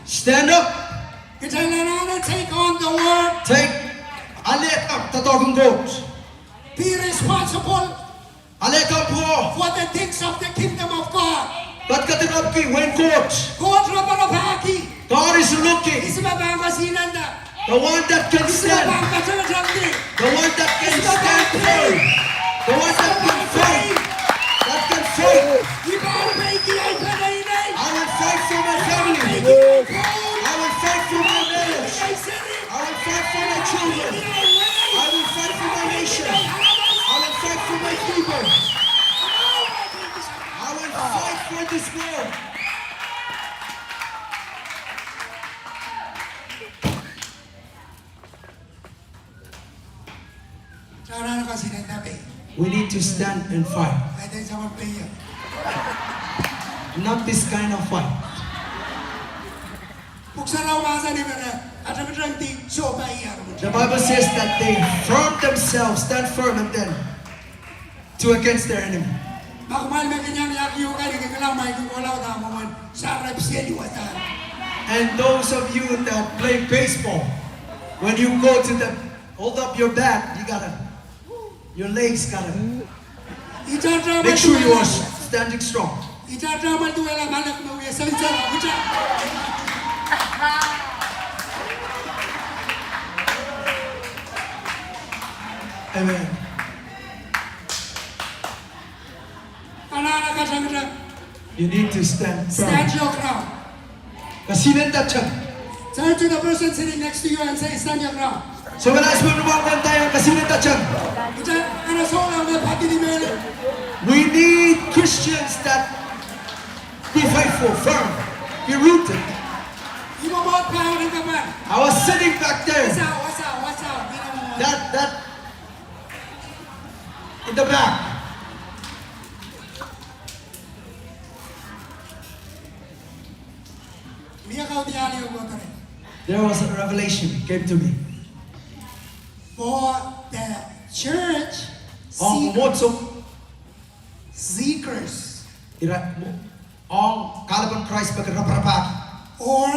Stand up. Take on the word. Take. Alek up tatawag God. Be responsible Alek up po. for the things of the kingdom of God. Kat katinap ki when God. God is looking. The one that can stand. The one that can stand firm. The one that can fight. That can fight. I will fight for my family. I will fight for my marriage. I will fight for my children. I will fight for my nation. I will fight for my people. I will fight for this world. We need to stand and fight. Not this kind of fight. The Bible says that they firm themselves, stand firm, and then to against their enemy. And those of you that play baseball, when you go to the hold up your bat, you gotta, your legs gotta make sure you are standing strong. Amen. You need to stand firm. Stand your ground. Turn to the person sitting next to you and say, stand your ground. So when I speak about we need Christians that be faithful, firm, be rooted. I was sitting back there. That in the back. There was a revelation came to me. For the church seekers or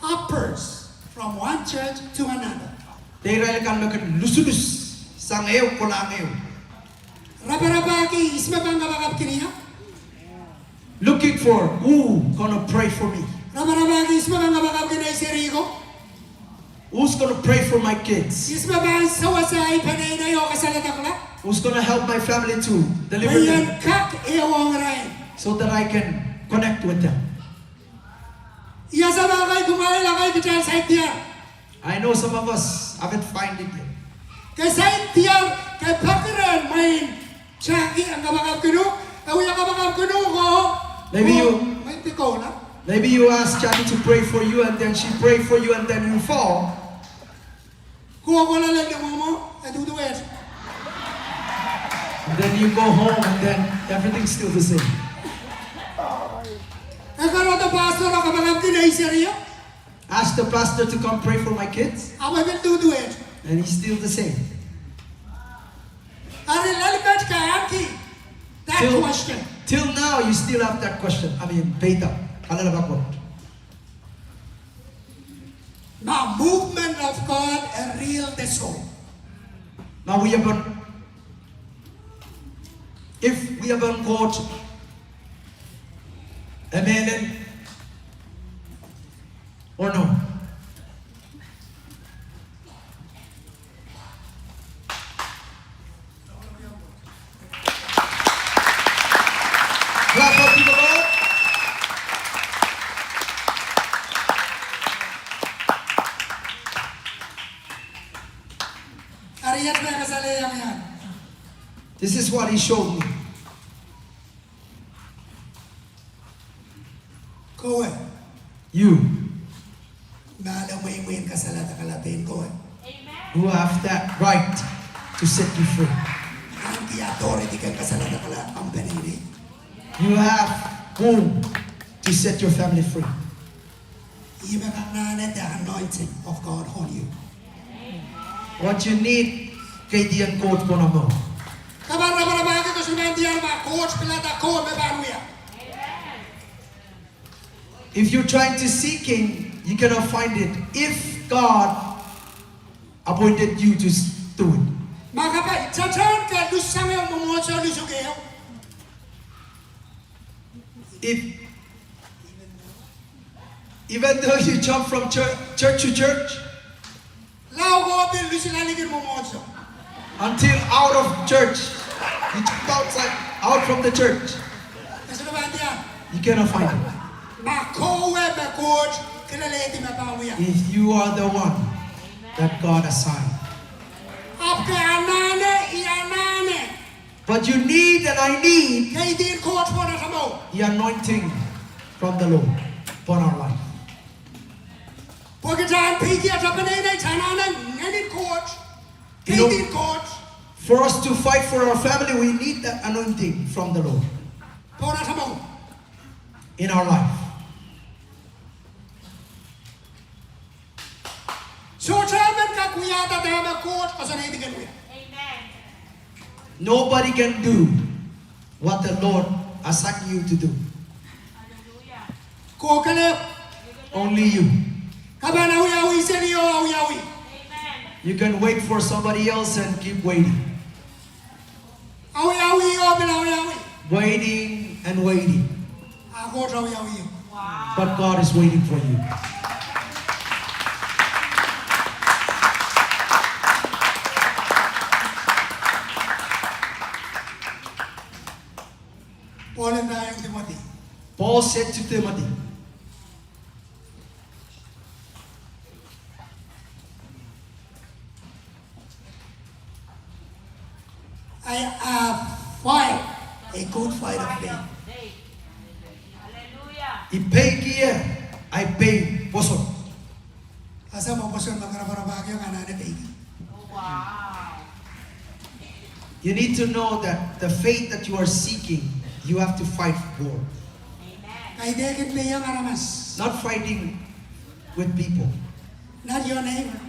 uppers from one church to another. Looking for who gonna pray for me. Who's gonna pray for my kids? Who's gonna help my family to deliver them so that I can connect with them? I know some of us haven't found it yet. Maybe you ask Chani to pray for you and then she pray for you and then you fall. And then you go home and then everything's still the same. Ask the pastor to come pray for my kids. And he's still the same. Till now you still have that question. I mean, beta. The movement of God and real the soul. Now we have got, if we have got God, amen, or no? Clap for people, Lord. This is what he showed me. You who have that right to set you free. You have whom to set your family free. The anointing of God on you. What you need, KGM coach Bonamo. If you're trying to seeking, you cannot find it. If God appointed you to do it. If even though you jump from church to church, until out of church, you jump outside, out from the church, you cannot find it. If you are the one that God assigned. But you need and I need the anointing from the Lord upon our life. You know, for us to fight for our family, we need that anointing from the Lord in our life. Nobody can do what the Lord assigned you to do. Only you. You can wait for somebody else and keep waiting. Waiting and waiting. But God is waiting for you. Paul said to Timothy, I have fought a good fight of faith. I pay boson. You need to know that the faith that you are seeking, you have to fight for. Not fighting with people. Not your neighbor.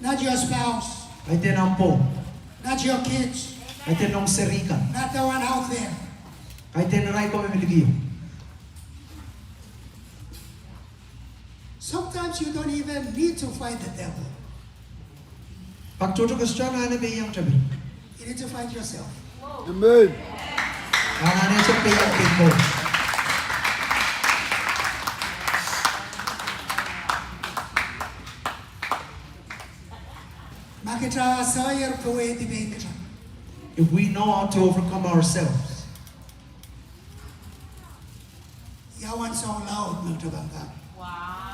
Not your spouse. Not your kids. Not the one out there. Sometimes you don't even need to fight the devil. You need to fight yourself. Amen. If we know how to overcome ourselves,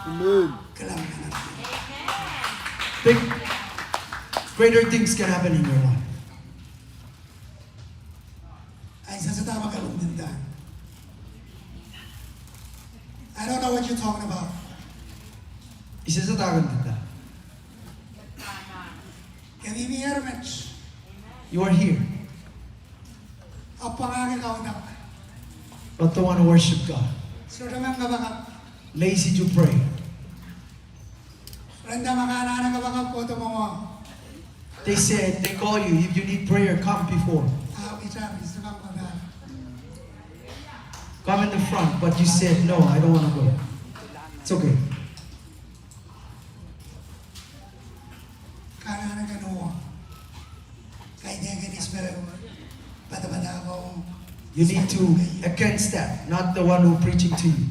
Amen. big, greater things can happen in your life. I don't know what you're talking about. You are here, but don't want to worship God. Lazy to pray. They call you, if you need prayer, come before. Come in the front, but you said, no, I don't want to go. It's okay. You need to against that, not the one who preaching to you.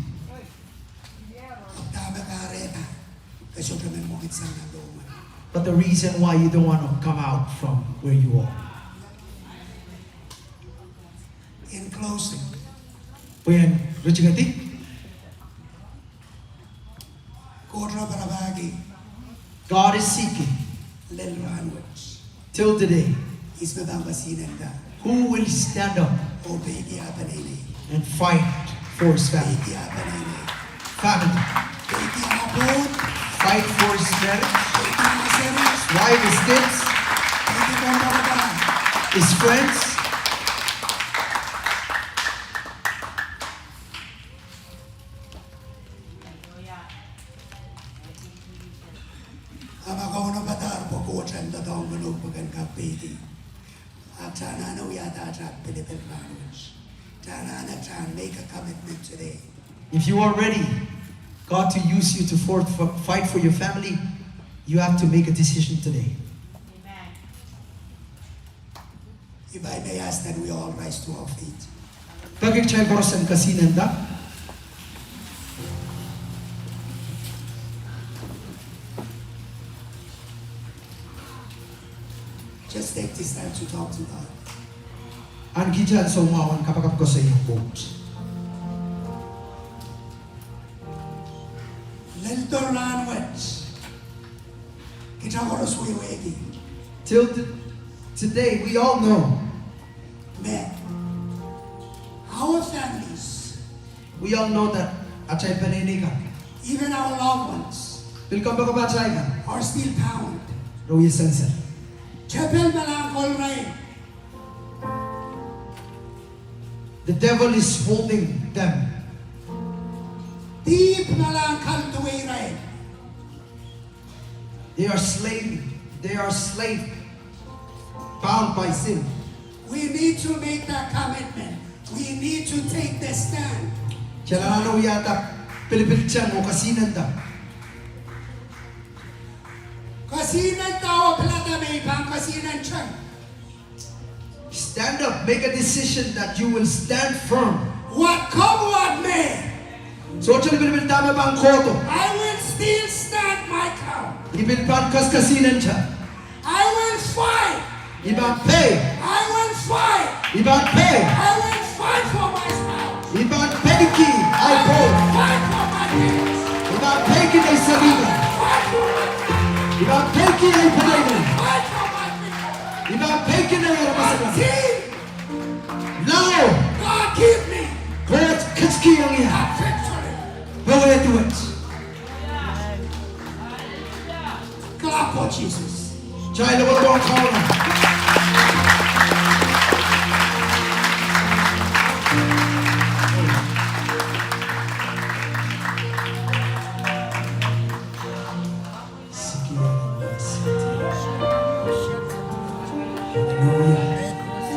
But the reason why you don't want to come out from where you are. In closing, When Richigati, God is seeking till today. Who will stand up and fight for his family? Fight for his marriage, his wife, his kids, his friends. Make a commitment today. If you are ready, God to use you to fight for your family, you have to make a decision today. Amen. If I may ask that we all rise to our feet. Pagig chay borosan kasinanda. Just take this time to talk to God. Ang gijan sa umawan kapag ko sa iyong boat. Lento ranwet. Kita oras wiwegi. Till today, we all know, Men, our families, we all know that achay paninigan. even our loved ones, Pilkam ba kabachay ka? are still bound. Roya sansa. Chapel malangkol rin. The devil is holding them. Deep malangkal duway rin. They are slave. They are slave. Bound by sin. We need to make that commitment. We need to take the stand. Kailangan yata Pilipilitan mo kasinanda. Kasinan tao plata may pang kasinan siya. Stand up. Make a decision that you will stand firm. What come what may, So, Pilipilitan tama ba ang koto? I will still stand my ground. Ipilpan kas kasinan siya. I will fight. Ibang pay. I will fight. Ibang pay. I will fight for my spouse. Ibang pediki. I Ay po. will fight for my kids. Ibang peki ay sarili. Fight for my family. Ibang peki ay palayan. Fight for my people. Ibang peki na yung masakit. Until Lao. God give me Kaya katski ang iya. a victory. Bawal ito it. Clap for Jesus. Chai na wala ang kawan.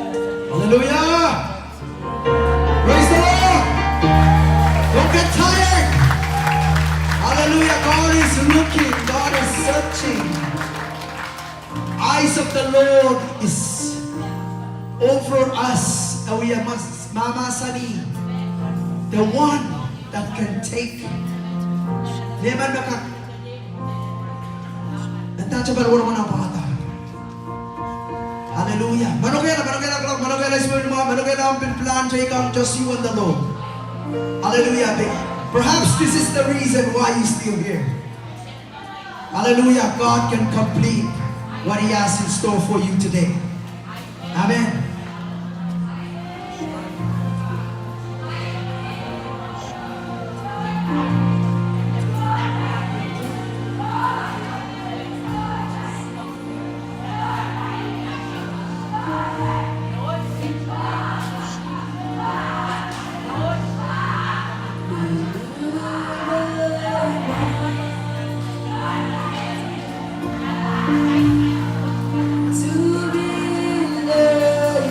Hallelujah! Praise the Lord! Don't get tired! Hallelujah! God is looking, God is searching. Eyes of the Lord is over us. And we are Mama Sani, the one that can take. Neman maka. Untouchable wala mo na pangata. Hallelujah. Manogela ang plan sa ikaw, just you and the Lord. Hallelujah. Perhaps this is the reason why you're still here. Hallelujah. God can complete what He has in store for you today. Amen. To be loved.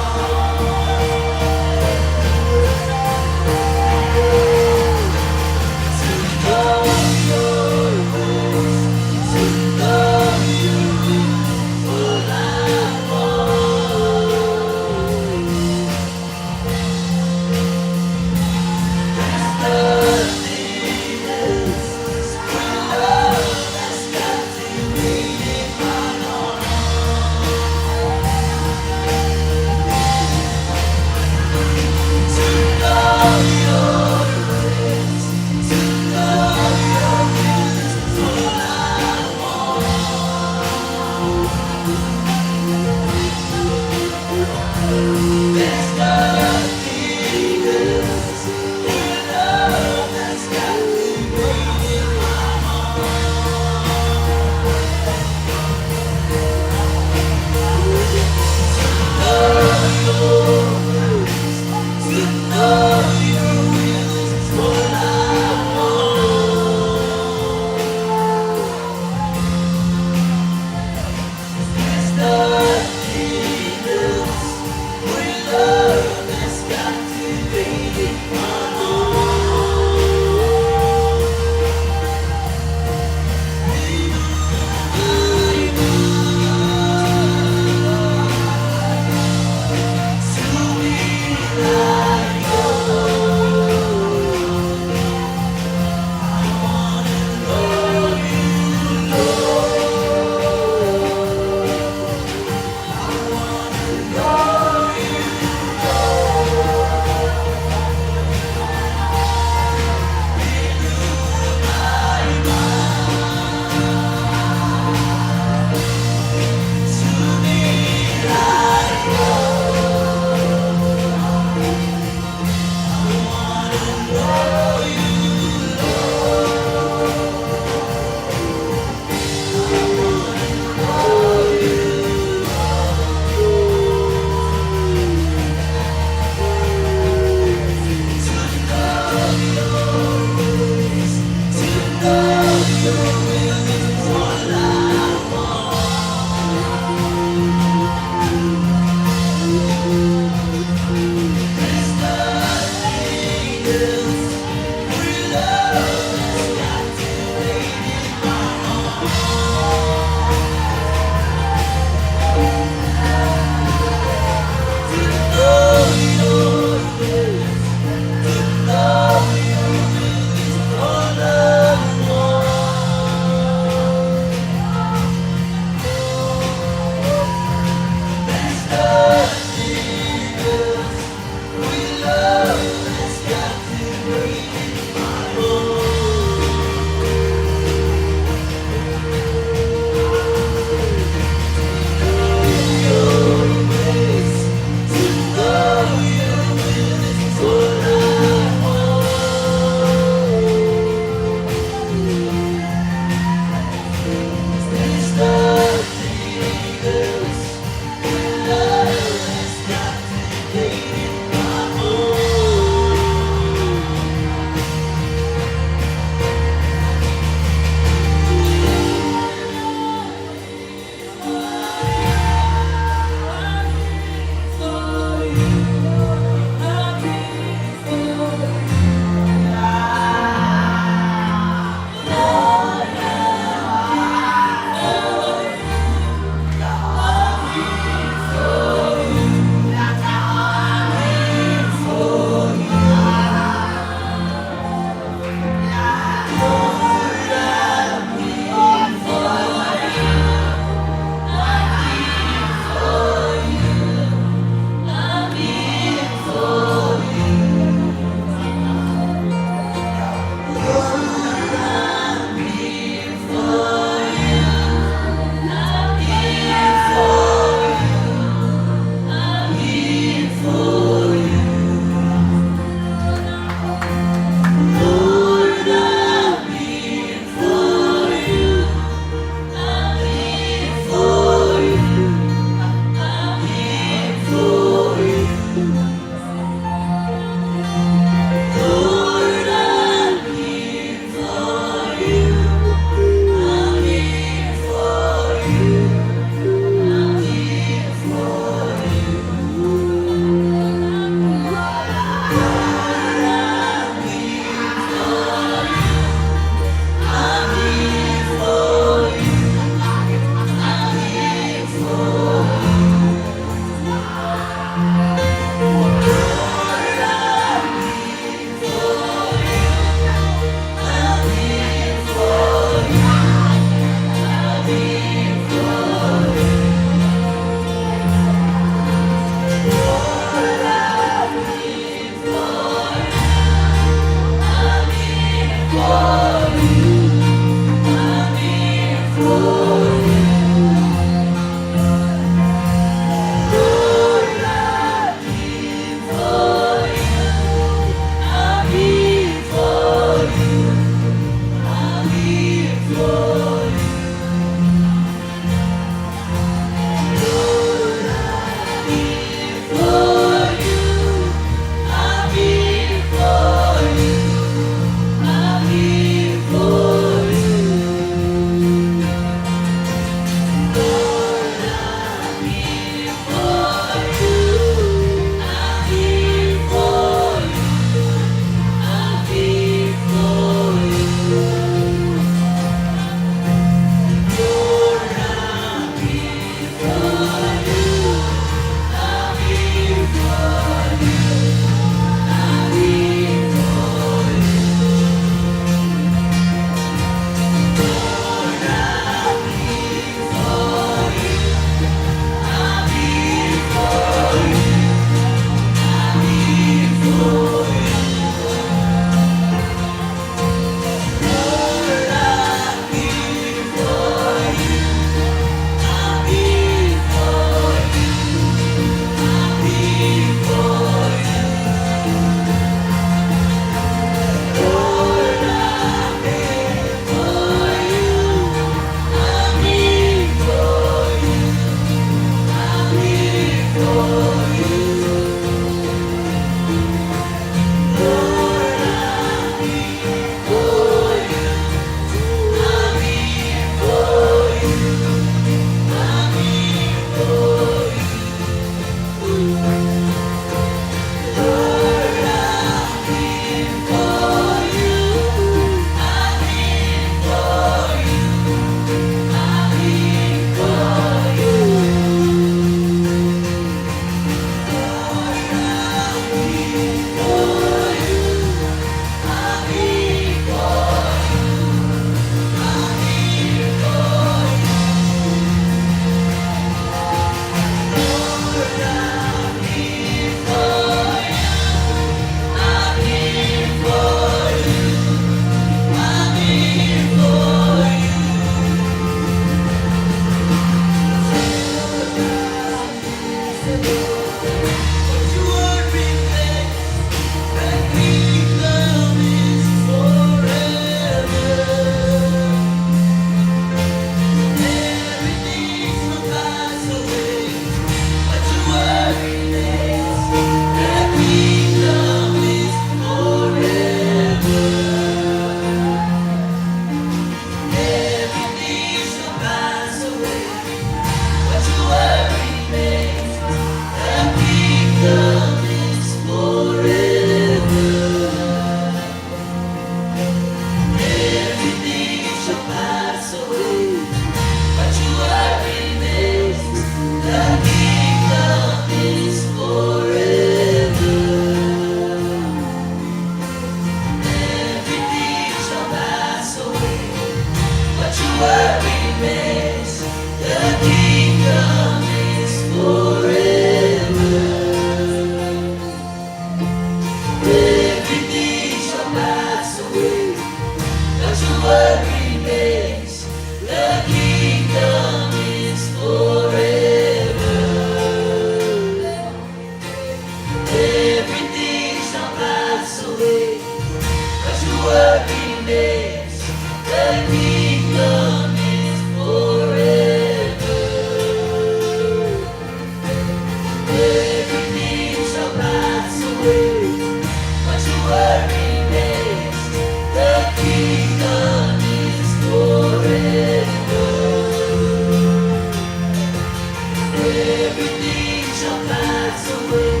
pass away,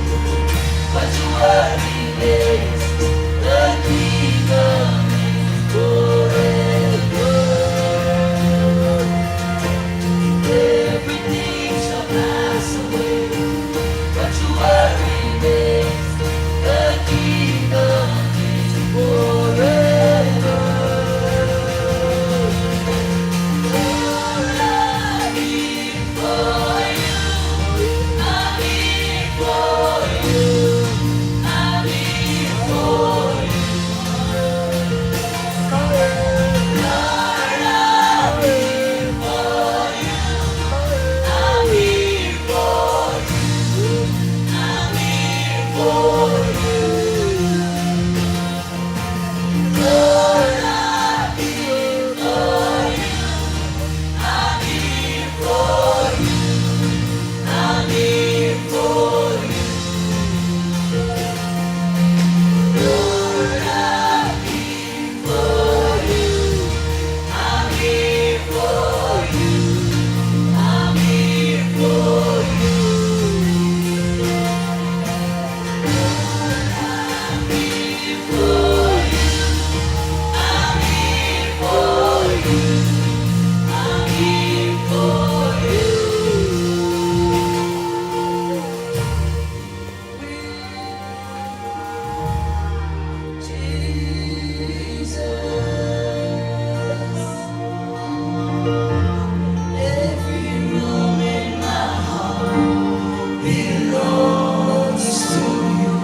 but your word remains. The kingdom is forever. Everything shall pass away, but your word remains. The kingdom is forever. Lord, I'm here for you. I'm here for you. I'm here for you. Lord, I'm here for you. I'm here for you. I'm here for you. Lord, I'm here for you. I'm here for you. I'm here for you. Lord, I'm here for you. I'm here for you. I'm here for you. I'm here for you. I'm here for you. I'm here for you. Every room in my heart belongs to you,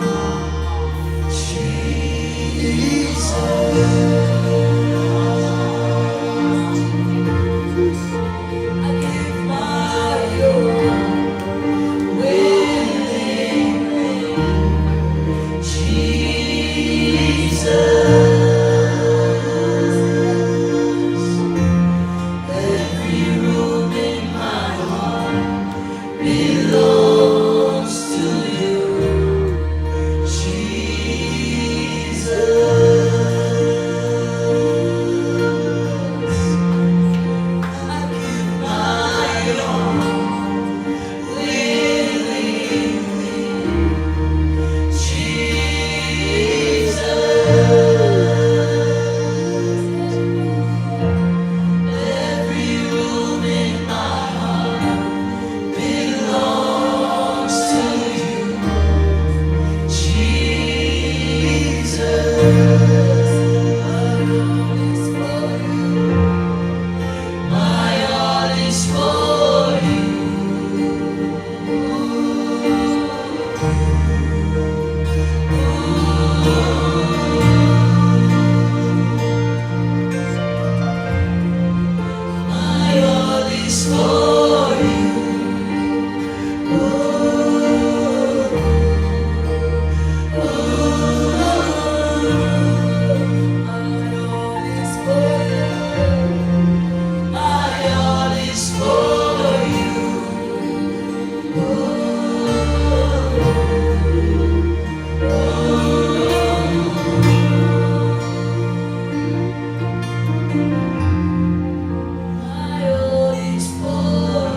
Jesus. I give my all willingly, Jesus. Every room in my heart belongs to you, Jesus. I give my all willingly, Jesus. Every room in my heart belongs to you, Jesus. My all is for you. My all is for you. My all is for you. My all is for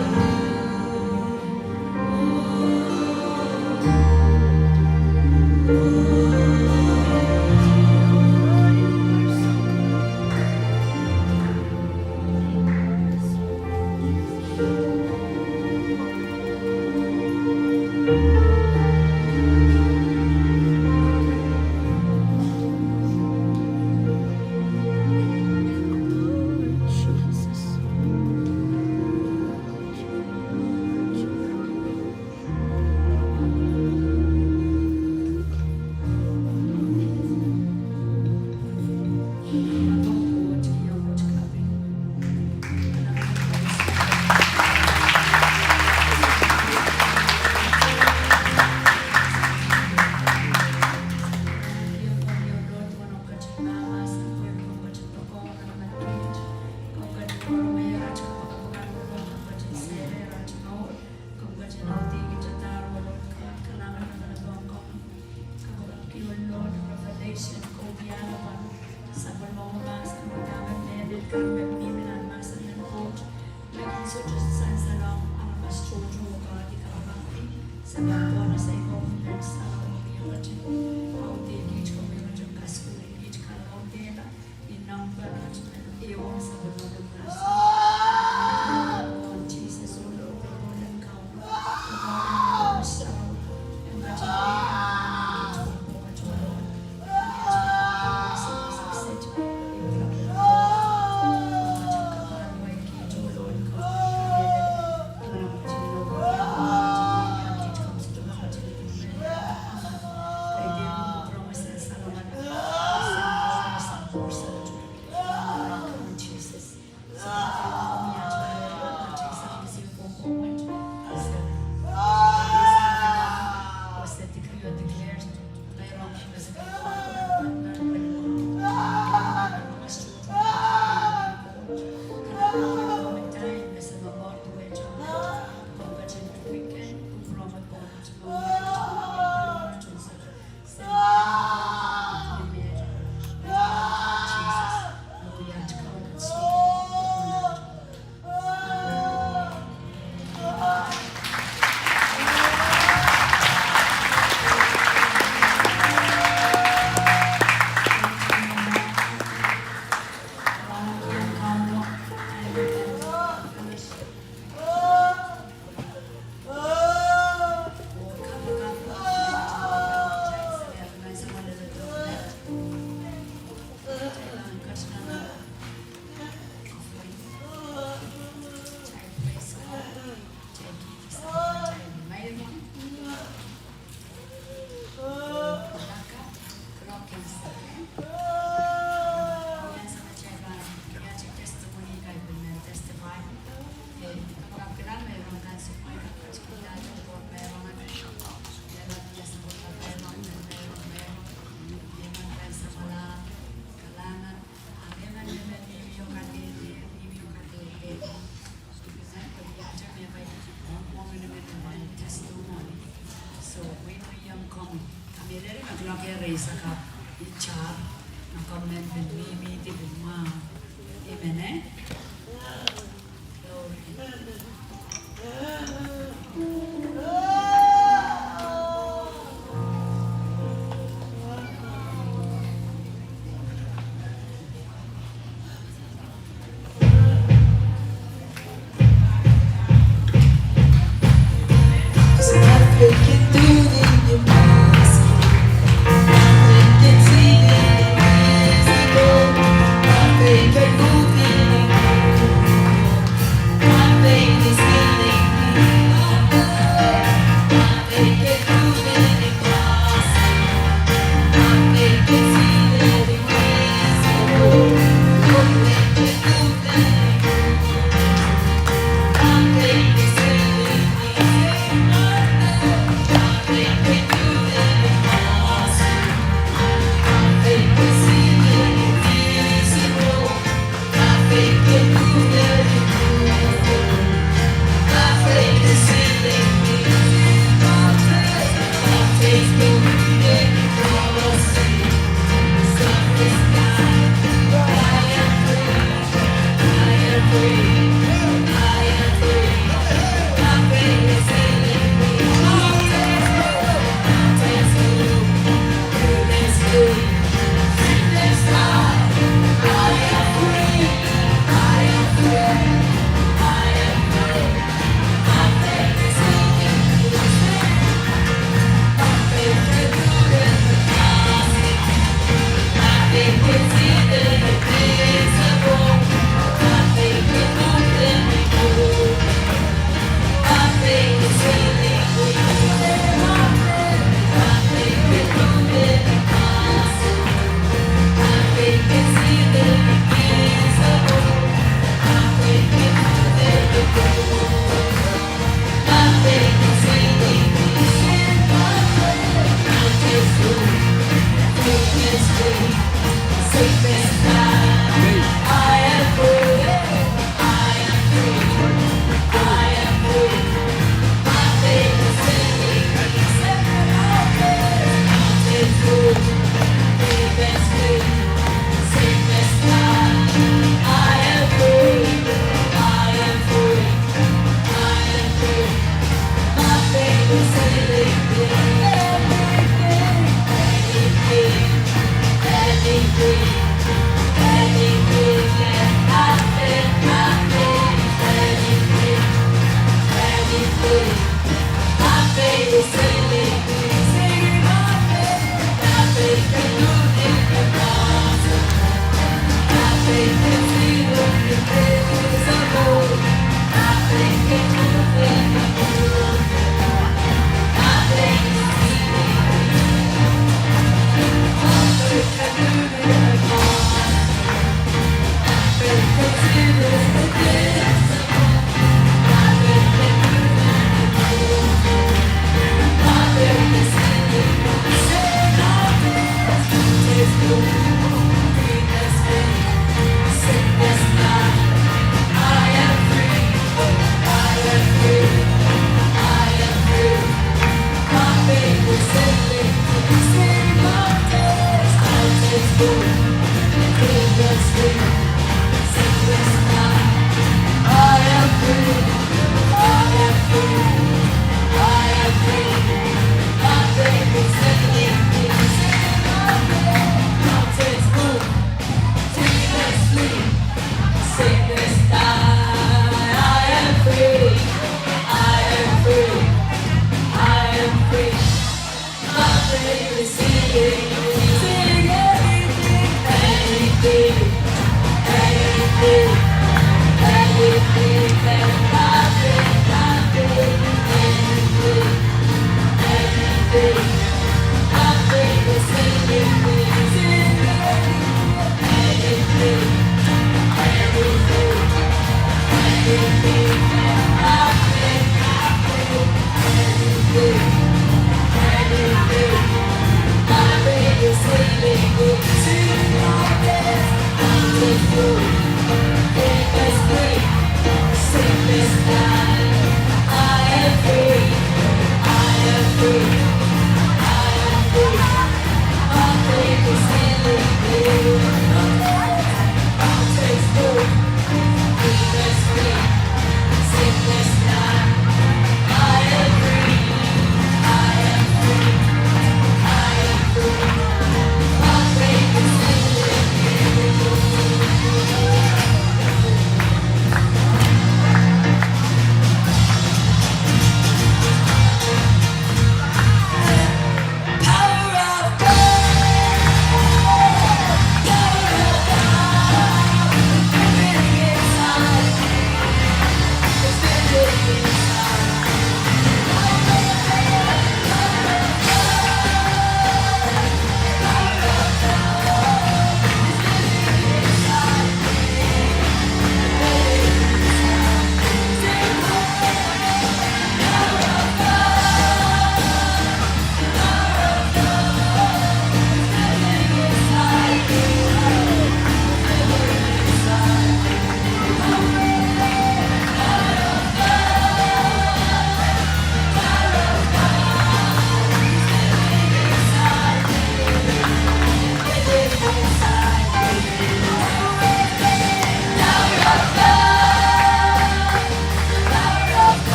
My faith is healing me. baby singing, sing anything, anything, anything, anything that nothing, anything, anything, nothing is singing, sing anything, anything, anything, nothing, anything, anything, nothing is singing, sing your best, beautiful, famous free, sickness time, I am free, I am free.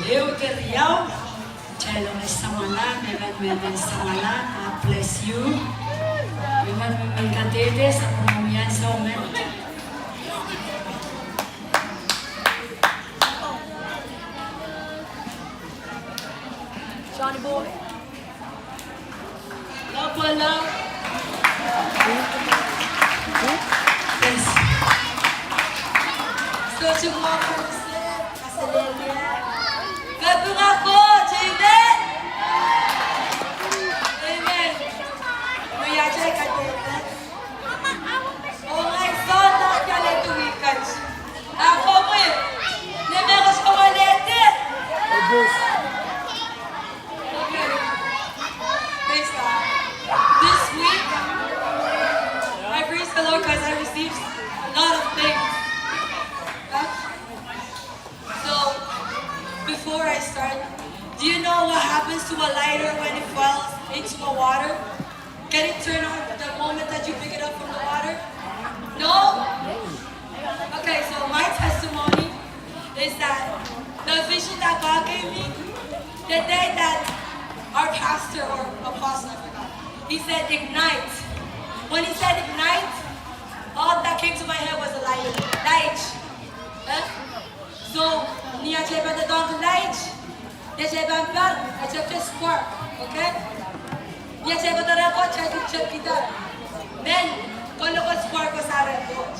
Eu te riau, Chelo Samala, Megan Samala, bless you. Megan Katete, sa pumumian sa umen. Johnny boy. Love, love. Yes. So, cuma aku Kasadelia. Gabung ako, Amen. Amen. Mayajay ka din. Oh my son, nakakala tumikat. Ako mo eh. Nemeros ko malete. Okay. Praise God. This week, I praise the Lord because I received a lot of things. So, before I start, do you know what happens to a lighter when it falls into the water? Can it turn on the moment that you pick it up from the water? No? Okay, so my testimony is that the vision that God gave me, the day that our pastor or apostle, I forgot, he said ignite. When he said ignite, all that came to my head was a light. Light. So, niya cheba the dog light. Niya cheba bar, I cheba spark. Okay? Niya cheba the record, cheba kita. Then, kalau ko spark ko sa record.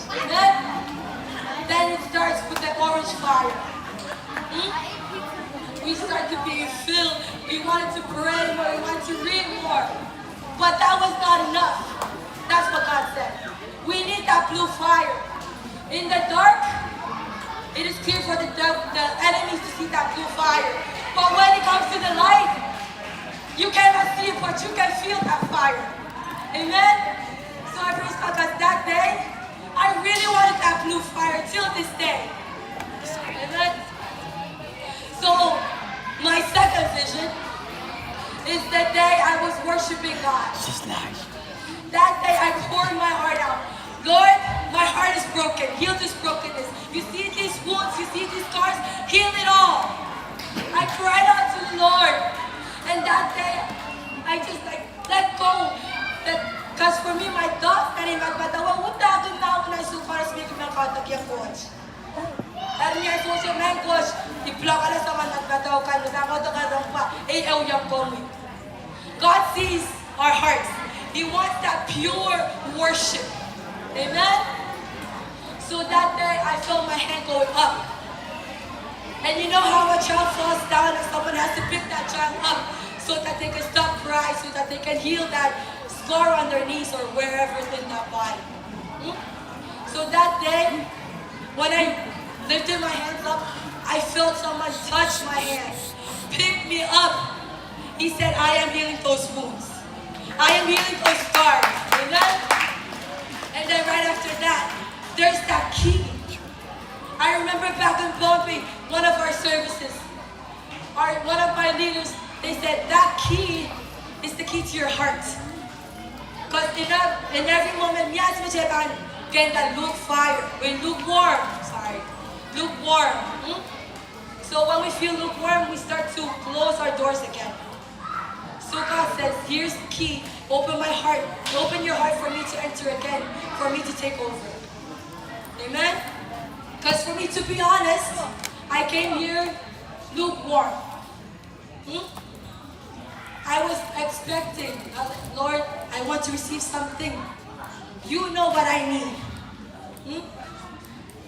Then it starts with the orange fire. We start to be filled. We wanted to pray more. We wanted to read more. But that was not enough. That's what God said. We need that blue fire. In the dark, it is clear for the enemies to see that blue fire. But when it comes to the light, you cannot see it, but you can feel that fire. Amen? So I praise God because that day, I really wanted that blue fire till this day. Amen? So, my second vision is the day I was worshiping God. That day I poured my heart out. Lord, my heart is broken. Heal this brokenness. You see these wounds, you see these scars, heal it all. I cried out to the Lord. And that day, I just let go. Because for me, my thoughts and in my patawa, what happened now when I saw Paris making my contact your coach? And me, I saw your man coach, he blocked us on that patawa, and was about to go pa, God sees our hearts. He wants that pure worship. Amen? So that day, I felt my hand going up. And you know how a child falls down and someone has to pick that child up so that they can stop crying, so that they can heal that scar on their knees or wherever in their body. So that day, when I lifted my hands up, I felt someone touch my hands, pick me up. He said, I am healing those wounds. I am healing those scars. Amen? And then right after that, there's that key. I remember back in Bombay, one of our services, one of my leaders, they said that key is the key to your heart. Because in every moment, get that lukewarm. So when we feel lukewarm, we start to close our doors again. So God says, here's the key. Open my heart. Open your heart for me to enter again, for me to take over. Amen? Because for me, to be honest, I came here lukewarm. I was expecting, Lord, I want to receive something. You know what I need.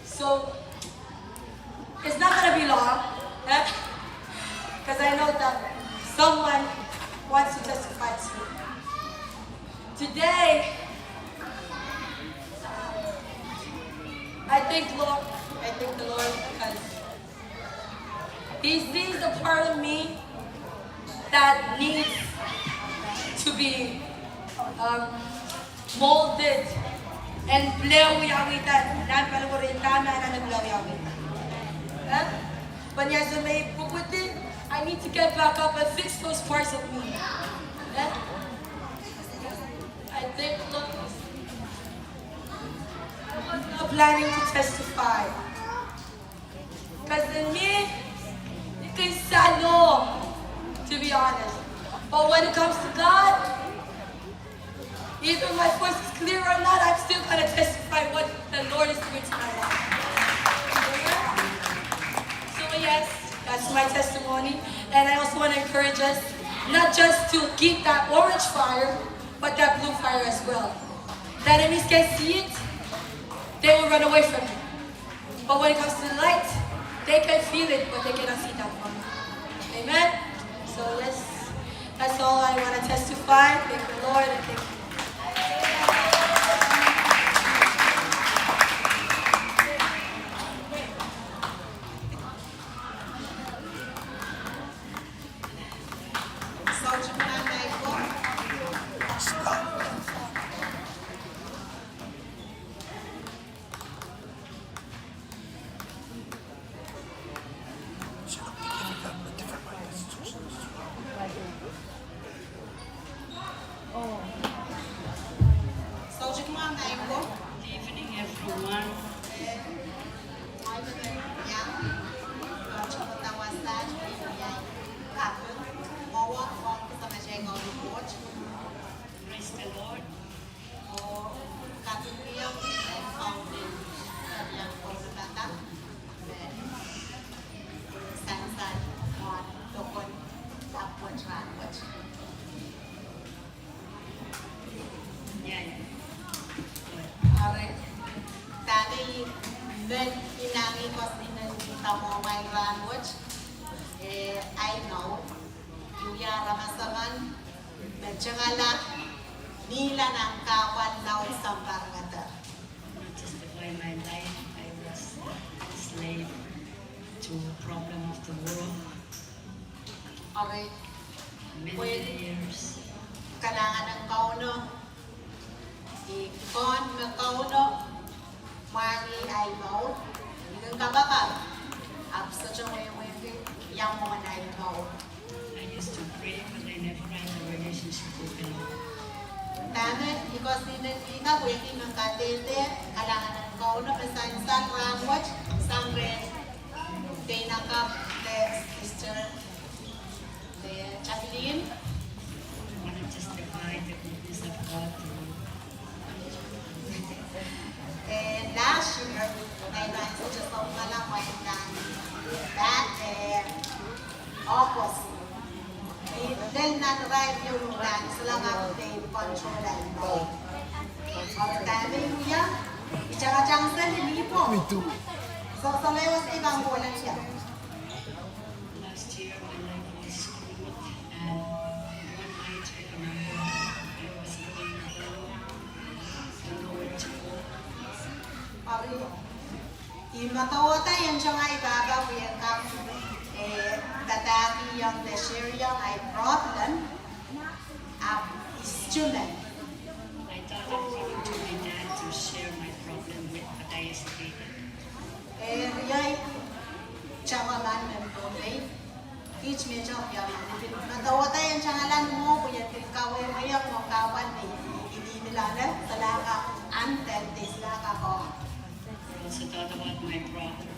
So, it's not going to be long. Because I know that someone wants to testify to me. Today, I thank the Lord because He sees the part of me that needs to be molded and blawiyawitan. But yes, I need to get back up and fix those parts of me. I think, look, I was not planning to testify. Because in me, it can be honest. But when it comes to God, either my voice is clear or not, I'm still going to testify what the Lord is doing to my life. So yes, that's my testimony. And I also want to encourage us not just to keep that orange fire, but that blue fire as well. The enemies can see it, they will run away from it. But when it comes to the light, they can feel it, but they cannot see that one. Amen? So yes, that's all I want to testify. Thank the Lord and thank you. Good evening, everyone. Praise the Lord. Yeah. Alright. Tadi then inangi ko sinanita mo may language. I know. Yuya ramasaman. Nagsangala nila ng kawan law sa barangata. Not justify my life. I was a slave to a problem of the world. Alright. Many years. Kailangan ng kauno. Ikon ng kauno. Mani I know. Yung kabaka. Absa siya yung mga I know. I used to pray, but I never had a relationship with the Lord. Tama, because nila waiting ng katete, kailangan ng kauno, sa language, sangre, tinakap, sister, Jacqueline. I want to justify the goodness of God to you. Last year, I went to just malang went down that opposite. Then na-drive yung land, sila nga they control and know. Ang dami mo yan, itsaka-tsang sa lilipo. So, sa lewas ibang bulan siya. Last year, my life was screwed, and one night I remember I was going alone. I don't know where to go. Pari, imatawata yan siya nga ibabaw yung dadaki yung the share yung ay problem instrument. I thought of going to my dad to share my problem with, but I hesitated. Yay, tsaka man ng domain. Each medyo yung natawata yan siya nga lang mo, kuya kaway mo yung mga kawan hindi nila na talaga antel, sila ko. I also thought about my brother.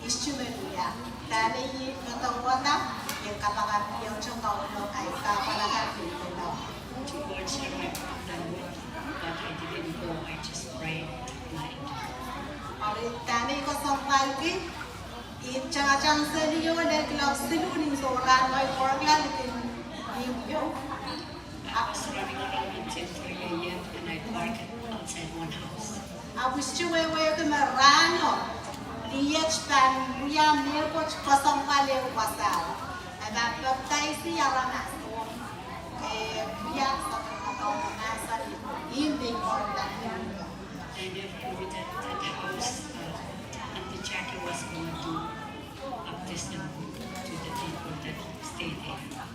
Instrument niya. Dahil yung natawata, yung kapakat yung siyang kaulong ay kapalakan dito na. To God share my problem with, but I didn't go. I just prayed at night. Dahil ko sa palki, tsaka-tsang sa niyo, naglaw silunin sa oran, may porklan, yung I was running around until 3 a.m. and I parked outside one house. Abis chuwe ke marano. Lihat pan buya merko pasang pale wasal. Ada baptai si arana. Buya sa atau nasa hindi important. I never knew that the house Auntie Jackie was going to do baptism to the people that stayed there.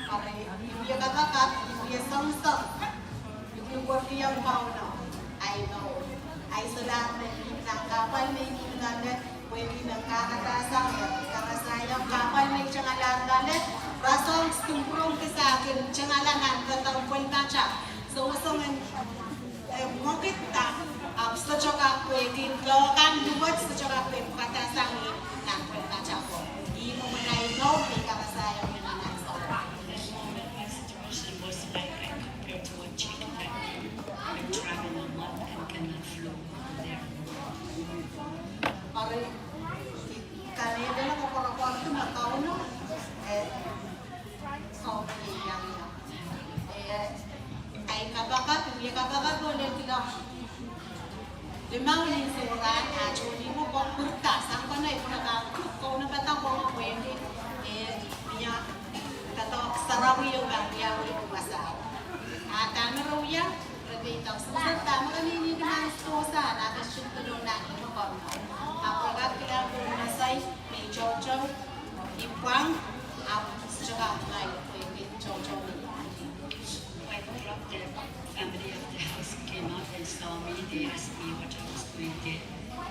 Pare buya katakat buya samsam. Yung buya pauno. I know. Ay sudah ng kapal may ginagalit, pwede nagkakatasang karasayang kapal may tiyangalagalit, rasong stumprong sa akin, tiyangalanan, katang kwenta siya. So, usong mungkit ta, sa tsaka pwede, lokan luwag sa tsaka pwede katasang ng kwenta siya po. Hindi mo manay no, may karasayang. cannot flow there. Ari, kanina lang ako rakwat matao no. Okay yang ya. Ay kabakat, yung kabakat ko ulit sila. Limang yung surat, actually mo kung kurtas, ang panay mo nakakot ko na batang ko ang pwede. Niya, tato, sarawi yung bangya, yung masaw. Tama raw yan, pradito. Susad, tama kami hindi naman istosa, nakasyut tulong na ito ko. Apagat kailangan ko masay, may chow-chow, ipang, saka may pwede chow-chow. Quite a lot the family of the house came out and saw me. They asked me what I was doing there.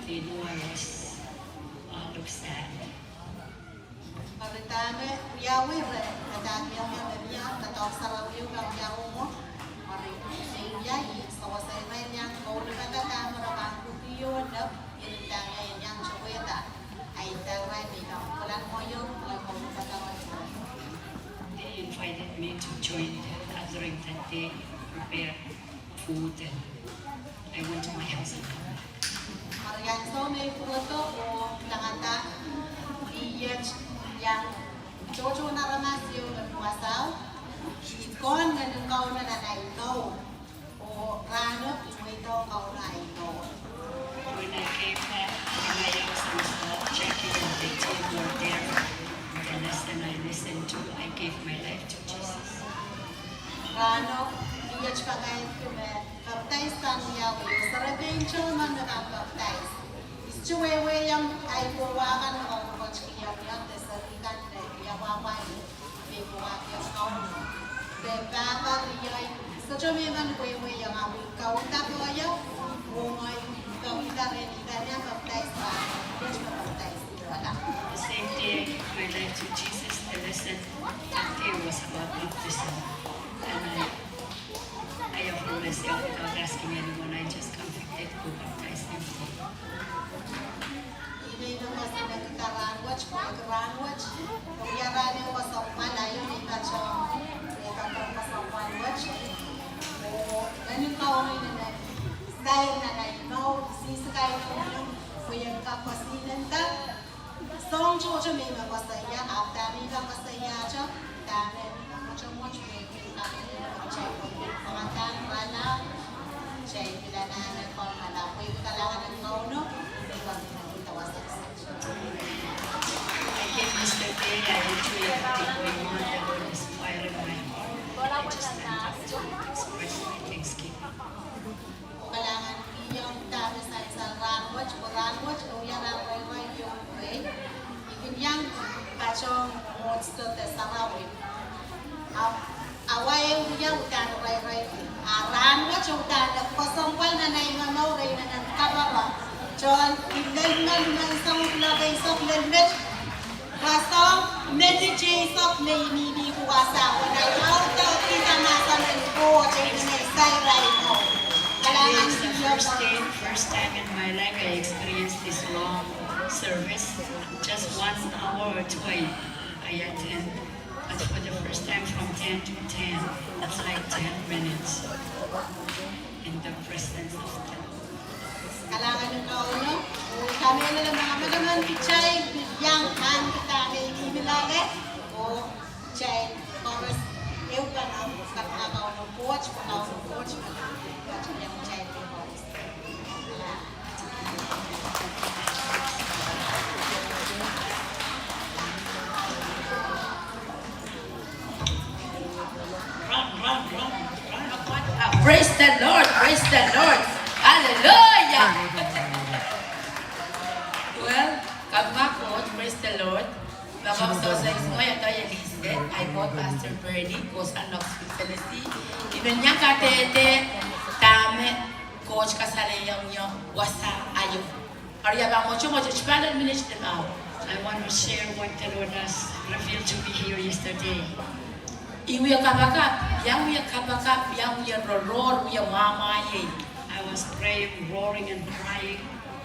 They knew I was looked sad. Maritame, yawe re, nadami ang mga natok sa rawiyo ng yawo mo. Maritame, yayi, sa wasay na niyang kaulo na kakamara ang kukiyo na inintangay niyang chaweta. Ay taray, may kamulan mo yun, walang kaulo na kakamara. They invited me to join the gathering that day, prepare food, and I went to my house. Marian, so may puto o langata, iyet, yang jojo na ramasyo ng wasaw, ikon na nukaw na nanayno, o rano, ito kaw na ino. When I came back in my house, I was checking and the team were there. The lesson I listened to, I gave my life to Jesus. Rano, iyet pa kayo kume, baptize tan yawe, sa rebencho man nakabaptize. Ischuwewe yung ay buwakan ng mga kachkiyaw yung desalikan na yawawan, may buwak yung kaun. Bebaba riyay, sa chumeman wewe yung awi kaunta ko ayaw, umay kaunta rin, ikan niya baptize pa, iyet pa baptize. Wala. The same day I gave my life to Jesus, the lesson that day was about baptism. And I offered myself without asking anyone, I just convicted who baptized him. Ini nama sana kita ranwatch, kau ranwatch, kau ya rane wasap mana yang kita cakap, kita kau wasap ranwatch. Oh, ini kau ini nana, saya nana mau si sekai kau yang kapasinan tak, song cuaca memang pasaya, apa memang pasaya aja, tapi macam macam kami cek pengatan mana, cek bila nana kau mana, kau kita lawan kau no, I gave Mr. Day, I enjoy everything going on, the Lord is firing my heart. I just stand up to express my thanksgiving. Kailangan yung dami sa ranwatch, o yan ang ray yung way. Ikin yang bachong monster te sarawin. Away yung yang utan ray. Ranwatch yung utan, pasampal na na yung ray na ng kababa. John, ilan man isang lagay sa helmet. Kasong, medijay sa may kuwasa. When I out of kita nasa ng po, chay na may right now. Today is the first time in my life I experienced this long service. Just 1 hour or 2 I attend. But for the first time from 10 to 10, that's like 10 minutes in the presence of God. Kailangan ng kauno. Kami na lang mga madaman kichay, yang han kita may kimilage. O chay, chorus, ew ka na, sa kauno coach, yung chay ko. Praise the Lord, praise the Lord. Hallelujah. Well, Kabakot, praise the Lord. Baka sa ngayon tayo Elizabeth, I bought Pastor Bernie, Coach Unlock Facility. Even niya katete, tame, Coach Kasaleyang yung wasa ayo. Arya ba mo chumo chipala minutes na ba? I want to share what the Lord has revealed to me here yesterday. Iwiya kabakap, yang wiya kabakap, yang wiya roror, wiya mamaye. I was praying, roaring and crying.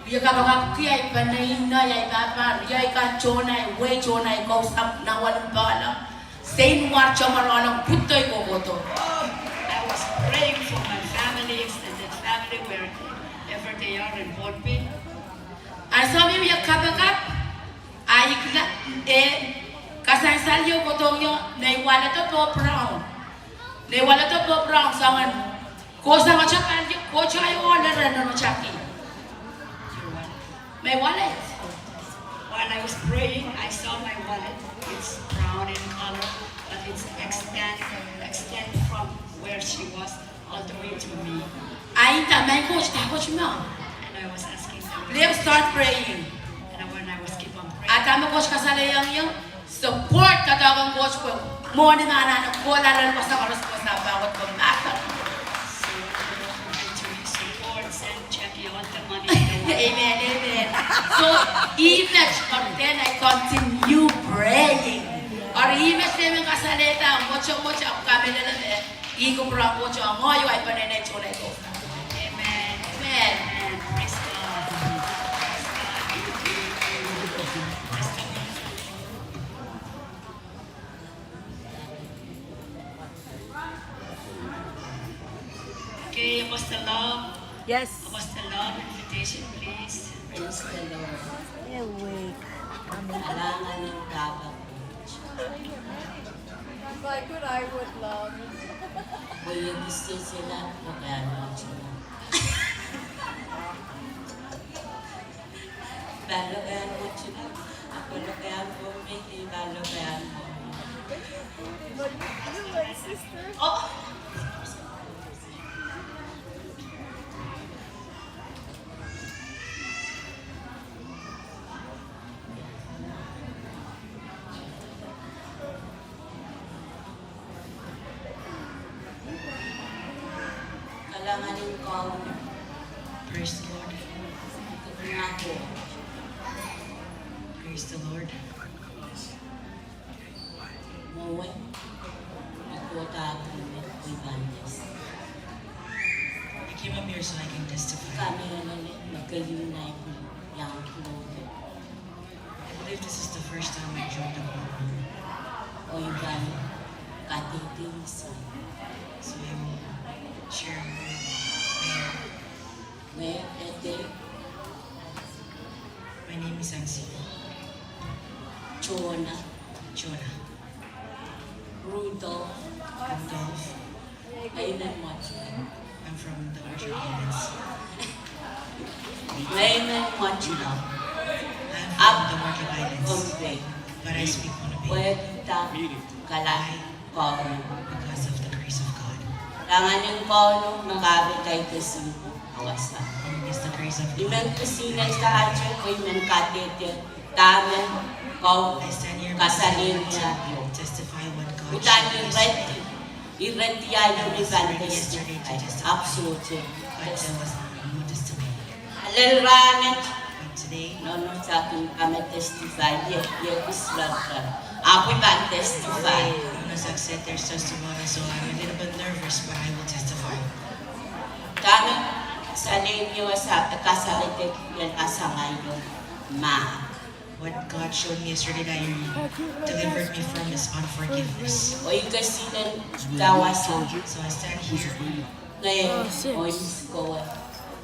Wiya kabakap kaya ipanay na, ya ipapar, ya ikachona, we chona, ikausap na walang bala. Sain war chamaralong putoy ko koto. I was praying for my family, extended family, where wherever they are in Polpe. And some of you come up, kasang salyo ko to yung naiwala to po brown. Naiwala to po brown sangan. Ko sa mga chakan yung ko chayo wala rin no chaki. May wallet. While I was praying, I saw my wallet. It's brown in color, but it's extend from where she was all the way to me. Ay tamay coach mo. And I was asking them. Let's start praying. And when I was keep on praying. At tama coach kasala yung support katawang coach ko. Mo ni nga na ko lalan ko sa oras ko sa bawat pagmata. So to support, send Jackie all the money. Amen, amen. So even then I continue praying. Or even namin kasalita, mucho kami na namin. Iko pro mucho amoyo ay panenay chulay ko. Amen. Amen. Amen. Praise God. Okay, Apostle Love. Yes. Apostle Love, invitation please. Praise the Lord. Awake. Kailangan ng dapat. Like what I would love. Kaya gusto sila, magkano sila. Balogan mo sila. Ako logan mo, may balogan mo. But you like sister? Oh! Kailanganin ko ang Praise the Lord. ako. Praise the Lord. Maway. Ikota ako ng evangelist. I came up here so I can testify. Kami na nagka-unite yung clothing. I believe this is the first time I joined the program. O iban, katitis. So I will share Mayor. Ngayon, ete, My name is Ansi. Chona, Jonah. Rudolph, Rudolph. ayun ang macho. I'm from the Virgin Islands. Ngayon ang macho na. I'm from the Virgin Islands. Kumbe, But I speak Ponape pwede ta, kalay, kono. because of the grace of God. Langan yung kono, makabit kay kasi awasa. And it's the grace of God. Iman kusinay sa adyo ko, iman katete, tamen, kau, I stand here kasalin to niya yun. testify what God Utan showed yung me red, yesterday. i-red yayo ni Vandes. Absolutely. But there was no testimony. Alel ramet, But today, no sa akin kami testify, islam ka. Apo'y ba testify? as I've said, there's testimony, so I'm a little bit nervous, but I will testify. Kami, sa ninyo sa kasalitik yan asangayon, ma. What God showed me yesterday that He delivered me from is unforgiveness. O yung kasi ng dawasan. So I stand here Ngayon, o yung ko,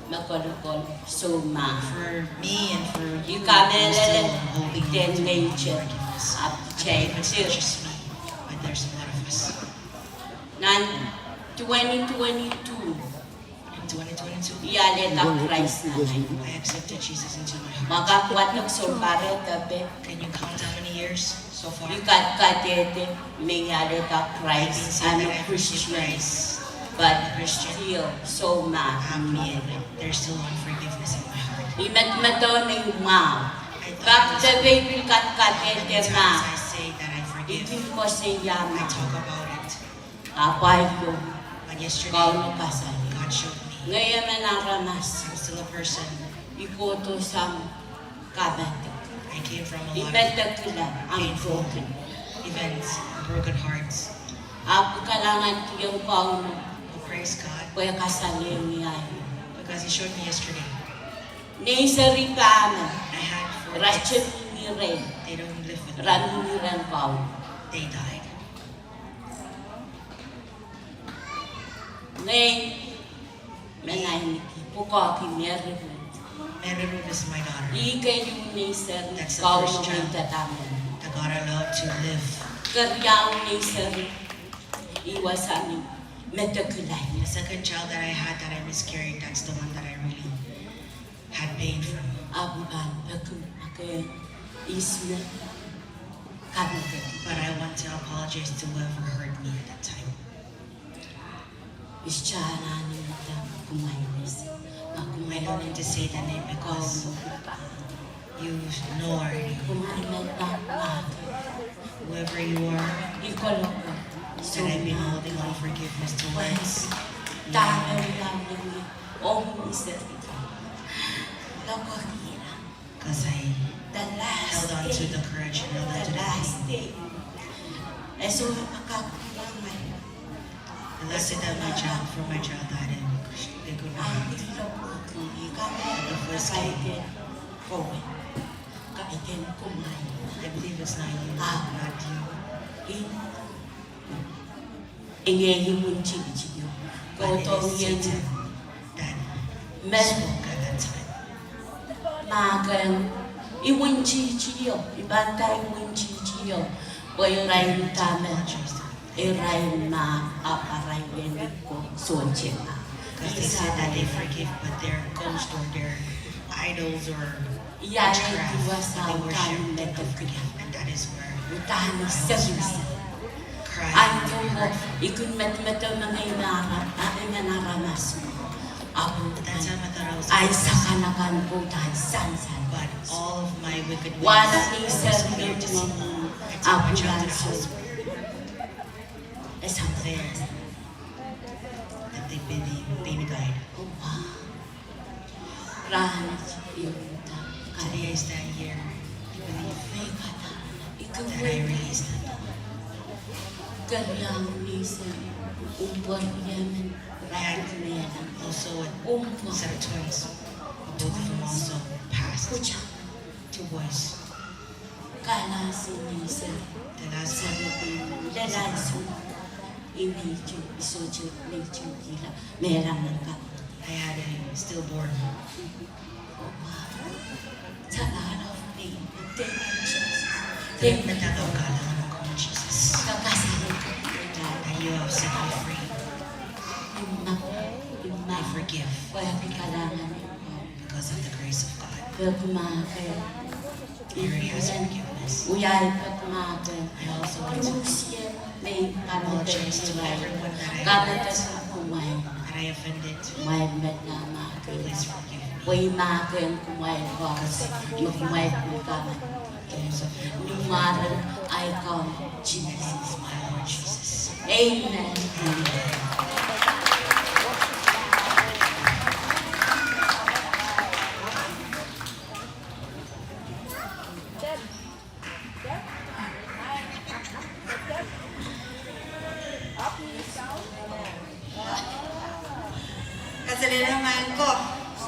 makolokol, so ma. for me and for you Yung kami who are still lalang, holding on then to nature, unforgiveness. up I check, believe it's not just me, but there's a lot of us. nan 2022, In 2022, iyalit ang Christ na ngayon. I accepted Jesus into my heart. Makakwat ng sumpare tabi, Can you count how many years so far? yung katete, may iyalit ang I've been Christ, saying ano that I've received Christian, Christ. but still, so ma. Happy and there's still unforgiveness in my heart. Imat-mato na yung ma. I Back thought the this baby many katete times ma. I say that I forgive. Ibig ko sa I yama. talk about it. Kapay ko, But yesterday, kauno kasal. God showed me Ngayon na naramas, I'm still a person. ikoto sa kabate. I came from a lot of Ibadag ko lang ang painful broken. events, broken hearts. Ako kailangan ko yung kauno, Oh, praise God. kaya kasalin niya. Because He showed me yesterday. Naisari pa amin, I had 4 rasyon kids. ni Ren, They don't live with me. rami ni Ren kauno. They died. Ngayon, Menai Pukoki Mary. Mary Ruth is my daughter. That's the Kau first child that God allowed to live. The second child that I had that I miscarried, that's the one that I really had pain from. But I want to apologize to whoever hurt me at that time. I don't need to say the name because you know already. Whoever you are, that I've been holding unforgiveness towards. Because I held on to the courage and held on to the pain. The lesson that from my child died in a good heart. The first came. I believe it's not you, not you. But it is Satan that spoke at that time. Because they said that they forgive, but their ghost or their idols or witchcraft that they worship, they don't forgive. And that is where I was crying. At that time I thought I was but all of my wicked ways was clear to see. I took my child to the hospital. There, that the baby died. Today I stand here to believe that I released it. I had also a set of twins. Both of them also passed. 2 boys. The last one. I had a stillborn. Jesus. That you have set me free. I forgive because of the grace of God. He already has forgiveness. I also want to apologize to everyone that I offended. Please forgive me. Because of Jesus, my Lord Jesus. Amen.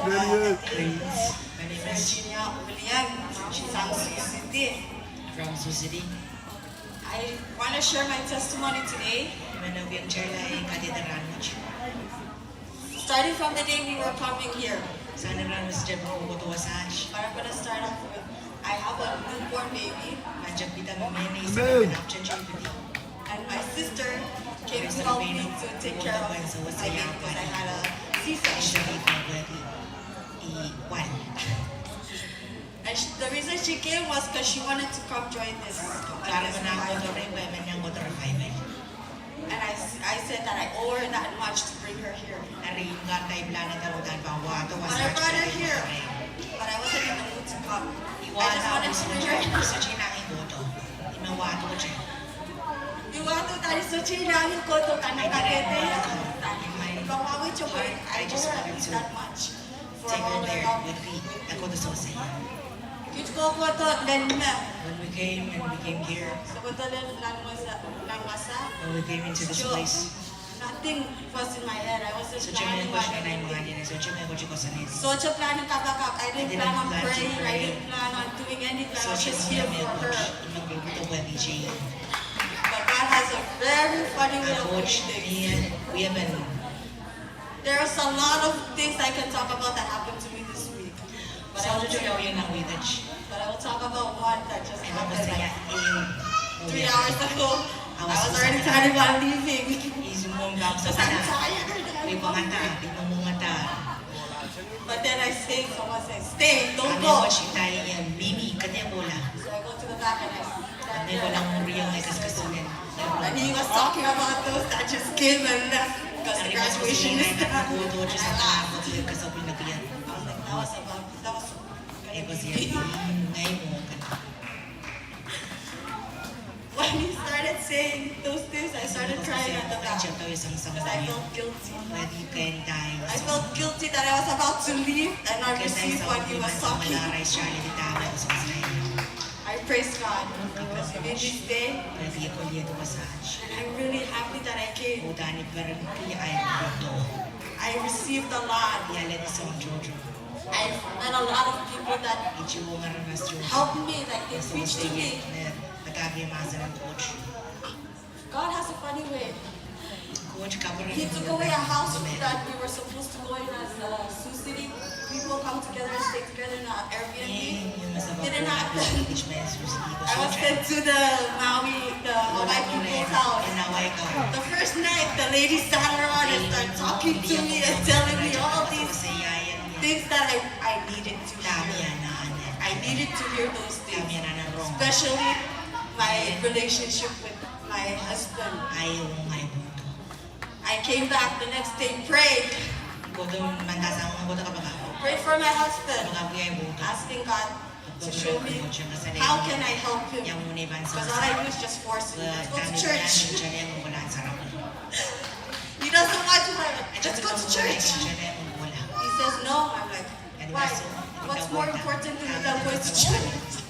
My name is from Sioux City. I want to share my testimony today. Starting from the day we were coming here. But I'm going to start off with, I have a newborn baby. And my sister came to help me to take care of my baby because I had a C-section. And the reason she came was because she wanted to come join this. And I said that I owe her that much to bring her here. But I brought her here, but I wasn't in the mood to come. I just wanted to bring her here. I just wanted to that much take her there with me. When we came here, when we came into this place, nothing was in my head. I wasn't planning I didn't plan on praying. I didn't plan on doing anything. I was just here for her. But God has a very funny way of doing things. We have been There's a lot of things I can talk about that happened to me this week. But I will talk about one that just happened like 3 hours ago. I was already planning on leaving. Because I'm tired. But then I stayed, someone said, stay, don't go. So I go to the back and I stand there. And he was talking about those that just came and left because the graduation is done. And I laughed. I was like, that was when he started saying those things, I started crying at the back because I felt guilty. I felt guilty that I was about to leave and not receive what he was talking. I praise God because he made me stay. And I'm really happy that I came. I received a lot. I've met a lot of people that helped me, like they preached to me. God has a funny way. He took away a house that we were supposed to go in as a Sioux City. People come together and stay together in an Airbnb. Didn't happen. I was sent to the Hawaii people's house. The first night, the lady sat around and started talking to me and telling me all these things that I needed to hear. I needed to hear those things. Especially my relationship with my husband. I came back the next day, prayed for my husband, asking God to show me how can I help him. Because all I do is just force him. Let's go to church. He doesn't want to. Let's go to church. He says no. I'm like, why? What's more important to me than going to church?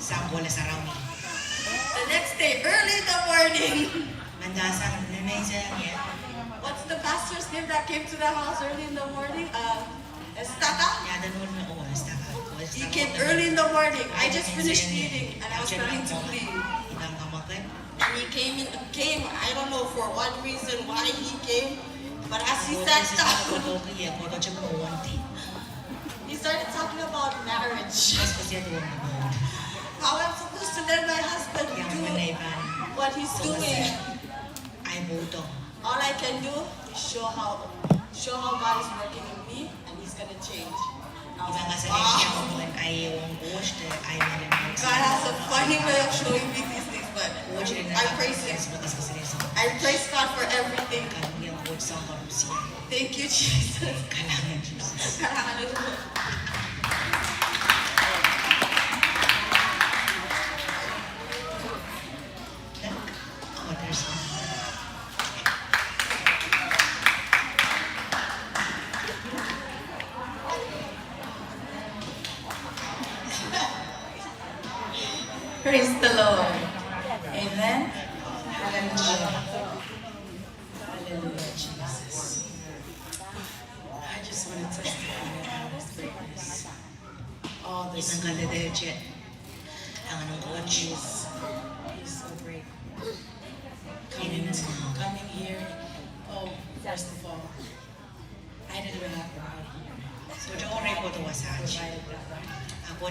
The next day, early in the morning. What's the pastor's name that came to the house early in the morning? Estaka? He came early in the morning. I just finished eating and I was starting to bleed. And he came, I don't know for what reason why he came, but as he sat down, he started talking about marriage. How I'm supposed to let my husband do what he's doing. All I can do is show how God is working in me and he's gonna change. I was like, wow. God has a funny way of showing me these things, but I praise him. I praise God for everything. Thank you, Jesus. Praise the Lord. Amen. Hallelujah. Hallelujah, Jesus. I just want to testify about his greatness. All this He's so great. Coming here. Oh, first of all, I didn't have God. So don't record the message. And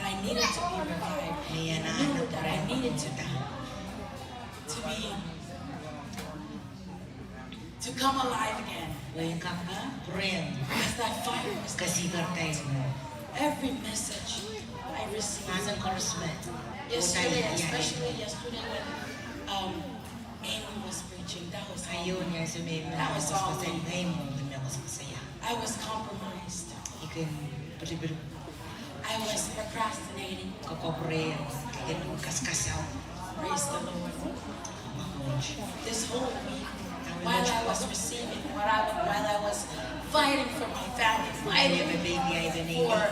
I needed to be revived. He knew that I needed to come alive again. Because that fire was every message I received. Yesterday, especially yesterday when Amy was preaching, that was awesome. I was compromised. I was procrastinating. Praise the Lord. This whole week, while I was receiving, while I was fighting for my family, fighting for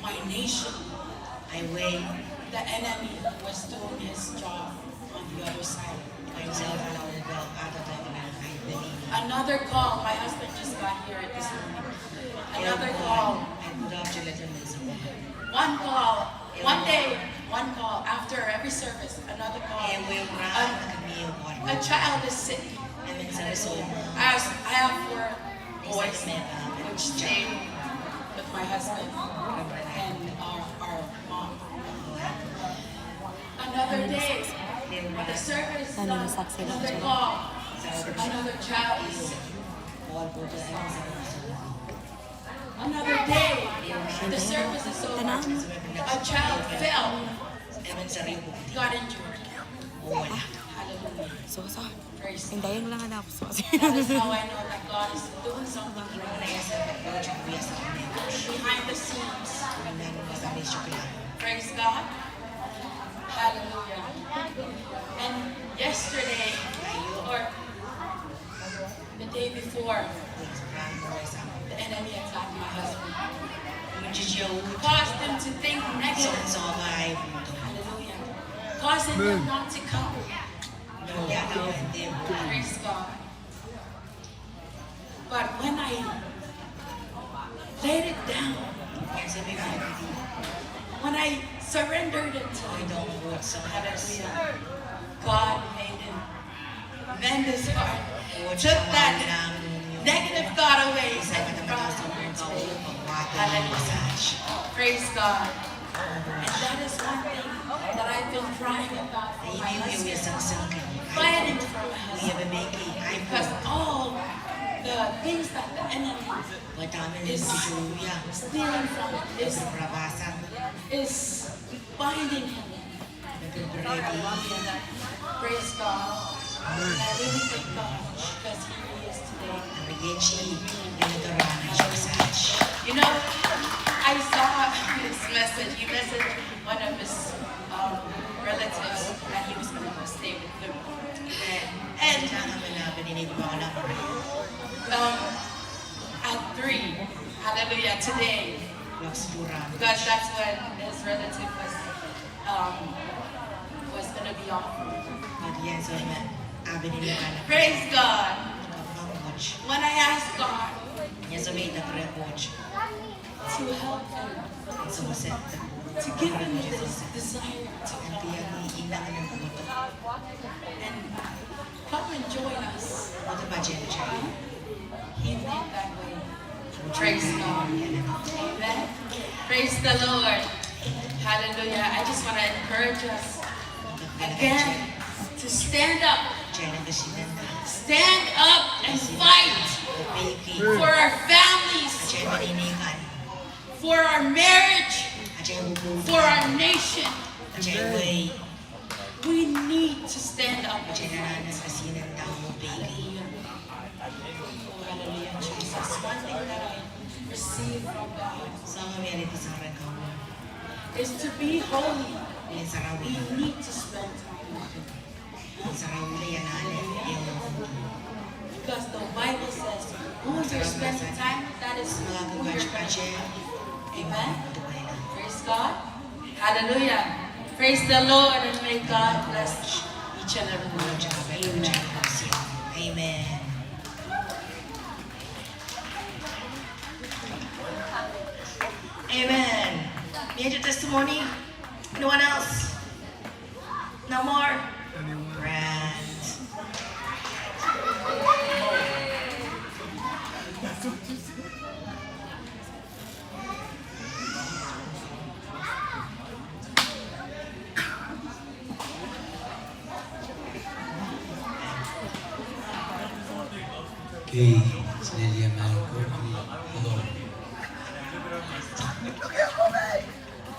my nation, the enemy was doing his job on the other side. Another call, my husband just got here this morning. Another call. One call, after every service, another call. a child is sick. I have 4 boys, which stayed with my husband and our mom. Another day, at the service, another call, another child is sick. Another day, the service is over. A child fell, got injured. Hallelujah. Praise God. Hintayin lang hanap. That is how I know that God is doing something behind the scenes. Praise God. Hallelujah. And yesterday, or the day before, the enemy attacked my husband. Caused him to think negative. Hallelujah. Causing him not to come. Praise God. But when I laid it down, when I surrendered it to Him, hallelujah, God made him mend his heart. Took that negative thought away and brought him here today. Hallelujah. Praise God. And that is one thing that I've been crying about for my husband. Fighting for my husband. Because all the things that the enemy is stealing from him is binding him. Praise God. And I really thank God because He is today. You know, I saw his message. He messaged one of his relatives that he was going to stay with them. And at 3, hallelujah, today, because that's when his relative was going to be off. Praise God. When I asked God to help him, to give him this desire to help him, and come and join us, He made that way. Praise God. Amen. Praise the Lord. Hallelujah. I just want to encourage us again to stand up. Stand up and fight for our families, for our marriage, for our nation. We need to stand up. Hallelujah, Jesus. One thing that I received from God is to be holy. We need to spend time with Him. Because the Bible says, who you're spending time with, that is who you're going to be. Amen. Praise God. Hallelujah. Praise the Lord, and may God bless each and every one of us. Amen. Amen. Amen. Major testimony? Anyone else? No more? Grand. Okay, Celia Malco. Hello.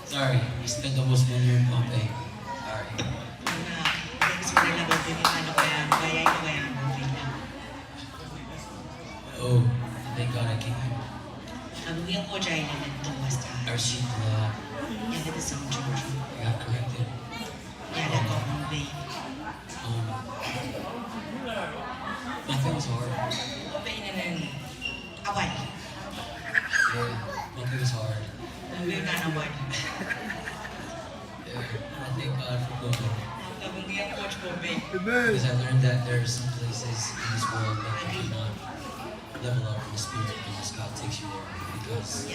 Sorry, just think I was when you're in Pompeii. Sorry. Oh, thank God I came here. I received the law. I got corrected. Nothing was hard. Yeah, nothing was hard. Yeah, I thank God for Bobo. Because I learned that there are some places in this world that you cannot level up in the spirit unless God takes you there. Because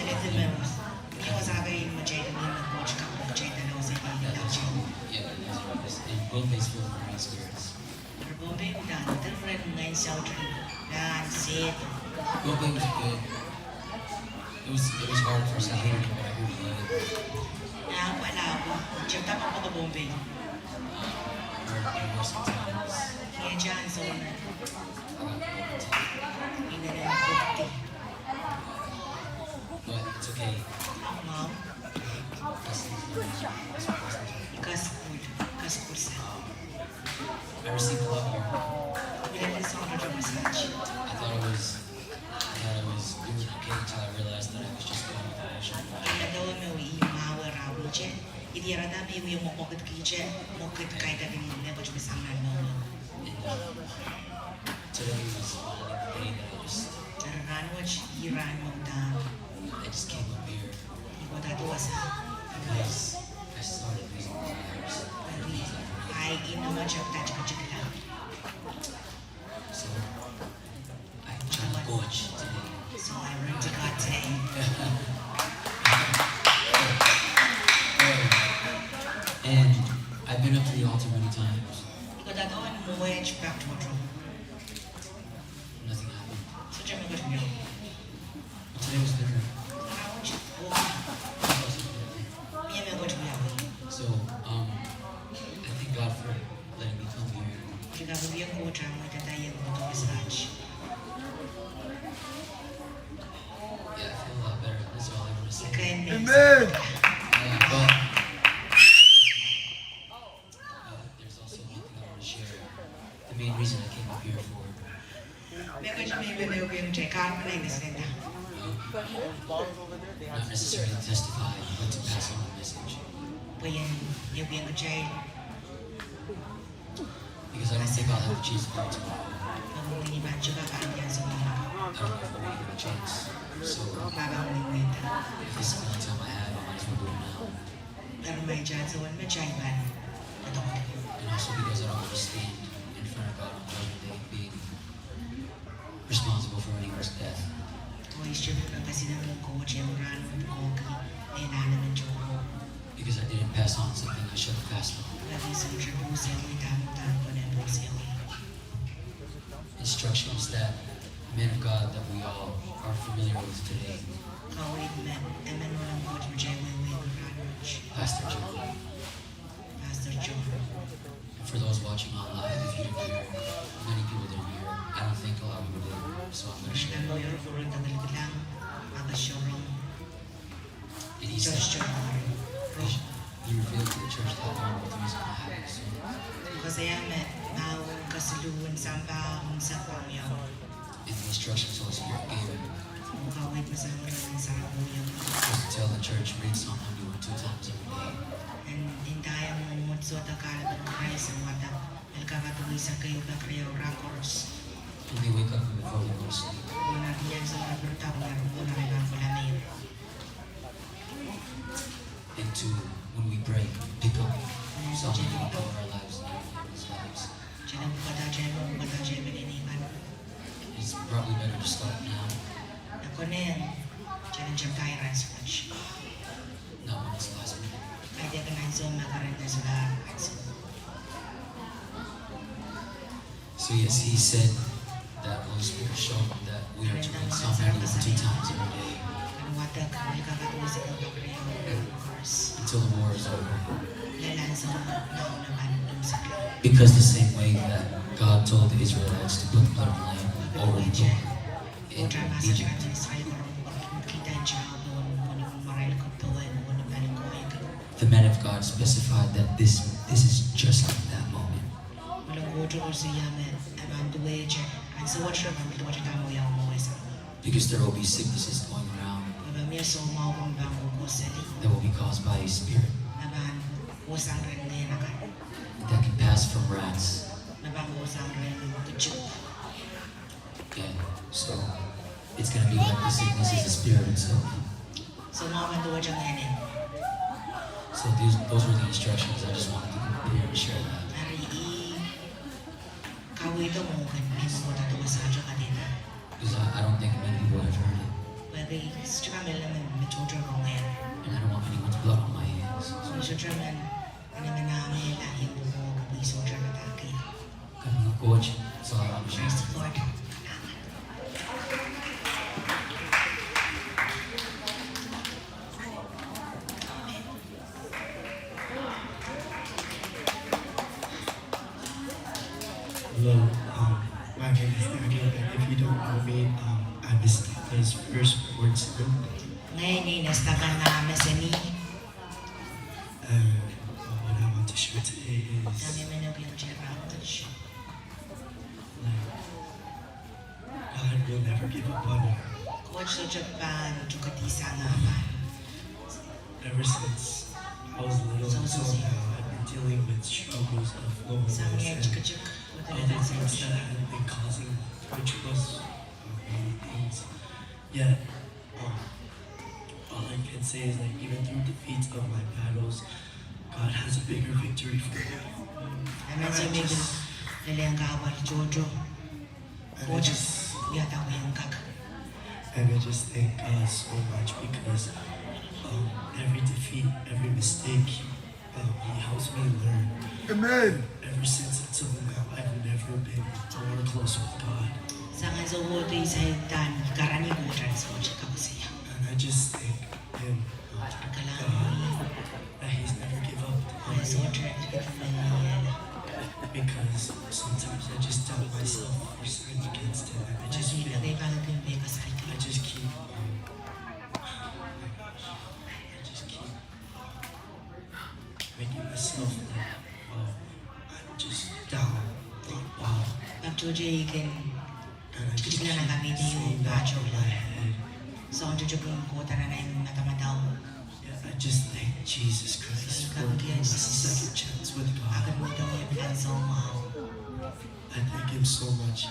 that's true. Yeah, both days full of marine spirits. Bombay dan different ngayon sa dan set. Bombay was good. It was hard for some hearing, but I really loved it. Na wala ako. Diyan tapos ako Bombay. There were some times Kaya dyan sa una. I got bored. Inanay But it's okay. Mom, kas food sa. I received a lot more. Bilang sa order ng massage. I thought I was doing okay until I realized that I was just going with the motion. Ina daw mo iimawa rawi dyan. Idira da may yung mokokit kije. Mokit kay da din mo ba sa man mo. And today was finally the day that Nararan mo iran mo da. I just came up here Iko da to sa. because I started losing desires. Ay ina mo jab ta chika So I'm trying to gorge today. So I learned to God today. And I've been up to the altar many times. Iko da to mo wedge back to control. Nothing happened. So jab mo ko niyo. But today was different. So I thank God for letting me come here. Jika beliau kuat ramai tetapi yang untuk massage. Yeah, I feel a lot better. That's all I want to say. Amen. But there's also one thing I want to share. The main reason I came up here for. Mereka cuma beliau yang cekar mana ini sedang. Not necessarily to testify, but to pass on the message. Bayan yang kecil. Because I don't think I'll have a chance to go tomorrow. Kamu ini baca kakak yang semua. I don't know if I'm going to get a chance. So Bapa minta. if this is the only time I have, I might as well do it now. Kalau macam tuan macam mana? And also because I don't want to stand in front of God on Judgment Day being responsible for anyone's death. Tuan istri kasi naman ko cembran ko kaya naman jono. Because I didn't pass on something I should have passed on. Lagi sumber busa ko tamu-tamu ko na busa ko. Instructions that men of God that we all are familiar with today. Kau ini teman orang buat macam Pastor John. Pastor John. And for those watching online, if you didn't hear, many people didn't hear. I don't think a lot of people did. So I'm going to share. Ang lawyer ko rin tagal lang magasyong And he said, Church John. he revealed to the church that one of the reasons going to happen soon. Kasi may bawang kasaluan sa bawang sa pamyaw. And the instructions Holy Spirit gave him Kung kawit mo sa mga sa pamyaw. was to tell the church, read Psalm 91 2 times every day. And hintaya mo mutsot akala ng Christ ang wata. Nagkakatuloy sa kayo na kayo records. When they wake up and before they go to sleep. Muna diyan sa mga bertang na muna rin ang pulamin. And to, when we pray, pick up Psalm 91 over our lives and everyone's lives. Diyan ang bukata dyan maniniman. It's probably better to start now, Ako na yan. Diyan ang jam tayo rin sa watch. not when it's the last minute. Ay di ka na yung makaroon na sa lahat. So yes, he said that Holy Spirit showed him that we are to read Psalm 91 2 times every day Ang wata ka, nagkakatuloy sa kayo kayo verse. until the war is over. Lalan sa naunaman ng sakla. Because the same way that God told the Israelites to put the blood of the lamb over the book in Kontra masa Egypt, dengan Israel kalau kita jauh pun maral ketuan pun balik kau the men of God specified that this is just like that moment. Walang gojo siya men aman duwe je ang sa watch ng mga watch tamo yang mo isa. Because there will be sicknesses going around Baba miya so mau kung bango ko sali that will be caused by a spirit naman usang rin na yan akan that can pass from rats. nabango usang rin kecil. And so it's going to be like the sickness is the spirit itself. So mau man duwe jang yan. So those were the instructions. I just wanted to come up here and share that. Hari i kau itu mau kan minum obat tu masa aja kadena. Because I don't think many people have heard it. Bagi secara melam mencoba rongan. And I don't want anyone's blood on my hands. So secara men namin lahir buo kapi secara taki. Kami coach sa siya. Praise the Lord. Hello, my name is Daniel, and if you don't know me, I'm Miss Tata's first word student. Ngayon ay nastakan na meseni. What I want to share today is Kami manubiyang challenge. God will never give up on you. Coach sa Japan, Jukatisa nga man. Ever since I was little until now, I've been dealing with struggles of Sa loneliness mga and chukachuk. other things that have been causing, which was many things. Yet, all I can say is like even through defeats of my battles, God has a bigger victory for me. Naman sa medyo nalang kawal Jojo. And I Coach, just yata ko yung kak. And I just thank God so much because every defeat, every mistake, He helps me learn. Amen. Ever since until now, I've never been more close with God. Sa nga sa woto sa tan karani ko transport ka ko siya. And I just thank Him, Kailangan that He's never give up on ay so me. Because sometimes I just doubt myself or sin against Him, and I just feel, I just keep making myself like, oh, I'm just down, rock bottom. Pag-Jojo ikin, And I just keep Bigla na kami di yung saying that bacho in my lang. head. So ang Jojo kong kota na yung natamadaw. Yeah, I just thank Jesus Christ for giving us a second chance with God. Akan mo daw yung planso mo. I thank Him so much.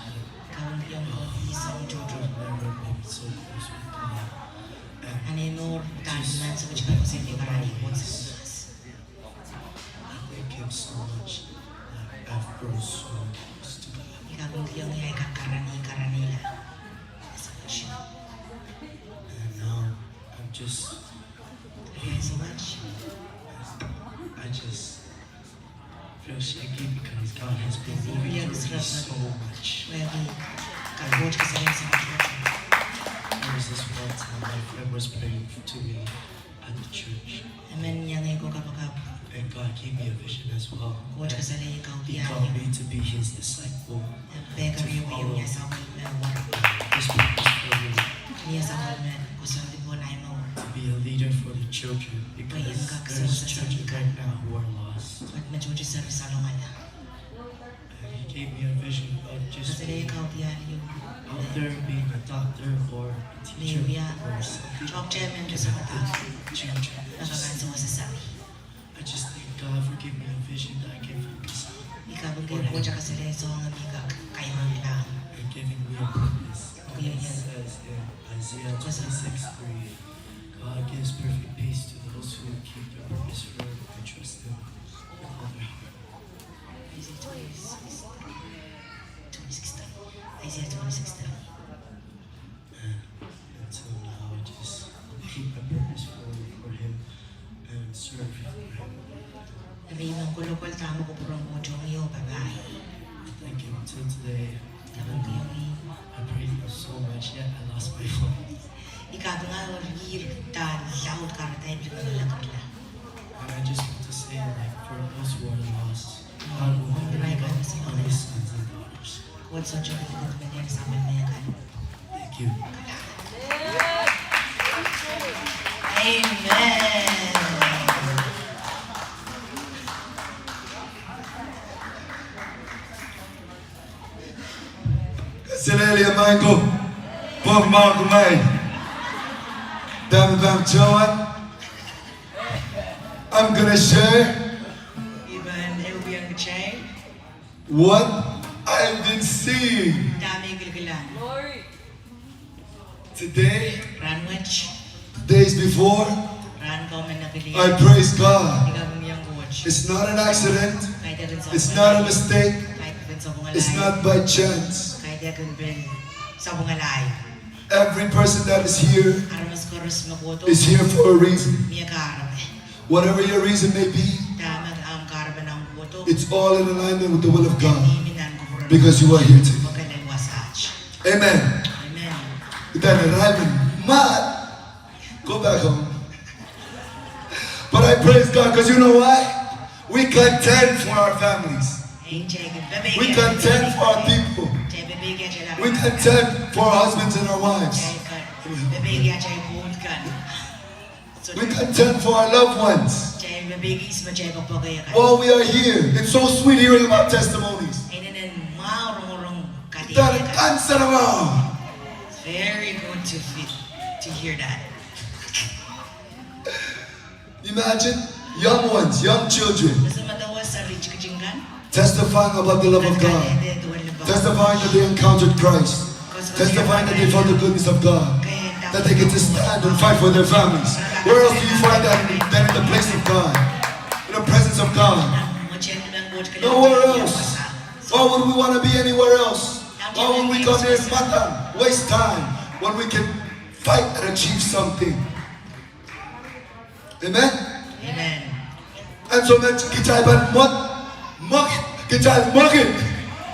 Kawang yung isang Jojo. I've never been so close with God. And Ano yung nor tanan sa kutsi ko sa hindi karani ko sa bukas. I thank Him so much that I've grown so close to God. Ikawang yung ay karani la. Sa kutsi. And now I'm just, Kaya so much. I just feel shaky because God has been moving through me so much. Kaya kag-coach ka sa rin sa kutsi. There was this one time my friend was praying to me at the church, Amen niya ngayon ko kapag and God gave me a vision as well. coach ka sa rin ikaw He biyan called yung me to be His disciple. Peka rin yung niya sa akin na war. His purpose for me Niya sa akin ko sa di po na mo. to be a leader for the children because there's children right now who are lost. At majuji sa salongan na. And He gave me a vision of just Kasi being ikaw biyan yung out there being a doctor or a teacher Maybe, or something. Chok chairman ko sa mata. Children. Nakakansa mo sa sabi. I just thank God for giving me a vision that I can focus on Ikaw bang kayo coach ka sa rin so ang amiga kayo man lang. and giving me a purpose. And Okay, it yeah. says in Isaiah 26:3, God gives perfect peace to those who keep their purpose firm and trust Him with all their heart. Isaiah 26. Isaiah 26. And until now, I just keep my purpose firm for Him and serve Him. Sabi yung kulokol tamo ko purong mojo ngayon bagay. Thank Him until today. Kapag kayo I prayed Him so much, yet I lost my voice. ikaw nga orgir tan laut karatay bila karla. And I just want to say, like, for those who are lost, God will never give up on His sons and daughters. Coach sa job ko ko men sa man na kan. Thank you. Amen. Silele Michael, Bob Mark May, Dam John. I'm gonna share Iban Elbian Kachay. what I've been seeing Dami gilgilan. today, Ranwich. days before. Ran ko man na pili. I praise God. Ikaw ang iyang coach. It's not an accident. Kahit din sa It's not a mistake. Kahit din sa bungalay. It's not by chance. Kahit din sa bungalay. Every person that is here Aram mas koros makoto. is here for a reason. Miya karab. Whatever your reason may be, Tama ang karab ng boto. it's all in alignment with the will of God. Iminan ko because you are here today. Magaling wasach. Amen. Amen. Then I'm mad. Go back home. But I praise God because you know why? We contend for our families. We contend for our people. We contend for our husbands and our wives. We contend for our loved ones. While we are here, it's so sweet hearing about testimonies. It's very good to hear that. Imagine young ones, young children, testifying about the love of God, testifying that they encountered Christ, testifying that they found the goodness of God, that they get to stand and fight for their families. Where else do you find that than in the place of God, in the presence of God? Nowhere else. Why would we want to be anywhere else? Why would we come here and matter, waste time when we can fight and achieve something? Amen? Amen. And so let's get it.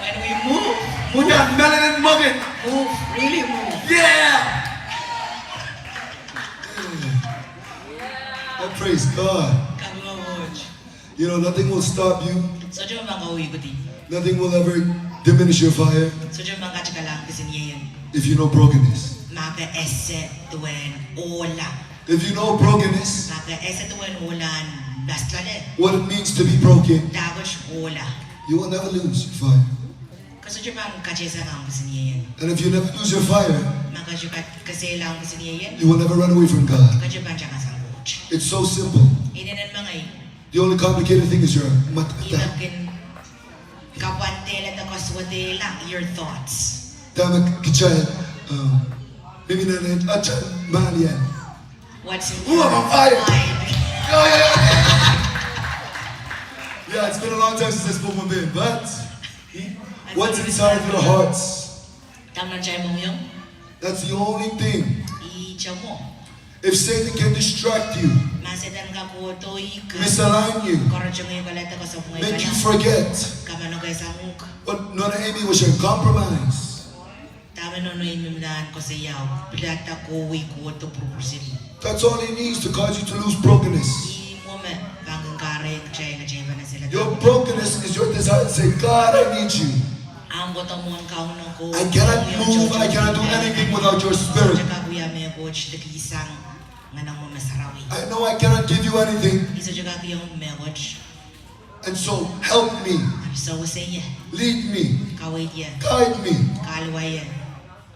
When we move, we got melanin mug it. move, really move. Yeah! I praise God. You know, nothing will stop you. Nothing will ever diminish your fire if you know brokenness. If you know brokenness, what it means to be broken, you will never lose your fire. And if you never lose your fire, you will never run away from God. It's so simple. The only complicated thing is your matata. Your thoughts. What's in Ooh, I'm on fire. mind? Yeah, it's been a long time since I spoke with him, but what's inside of your hearts? That's the only thing. If Satan can distract you, misalign you, make you forget, but Nona Amy was your compromise. That's all he needs to cause you to lose brokenness. Your brokenness is your desire to say, God, I need you. I cannot move, I cannot do anything without your spirit. I know I cannot give you anything. And so help me, lead me, guide me.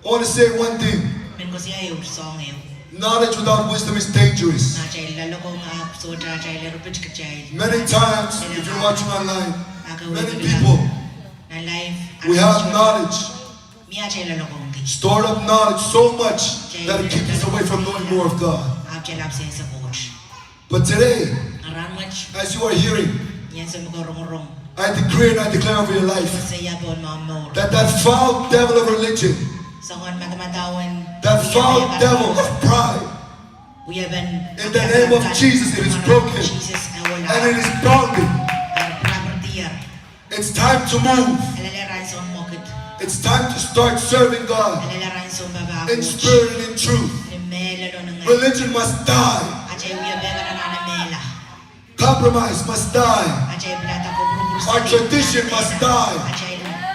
I want to say one thing. Knowledge without wisdom is dangerous. Many times, if you're watching online, many people, we have knowledge, stored up knowledge so much that it keeps us away from knowing more of God. But today, as you are hearing, I decree and I declare over your life that foul devil of religion, that foul devil of pride, in the name of Jesus, it is broken and it is bounded. It's time to move. It's time to start serving God in spirit and in truth. Religion must die. Compromise must die. Our tradition must die.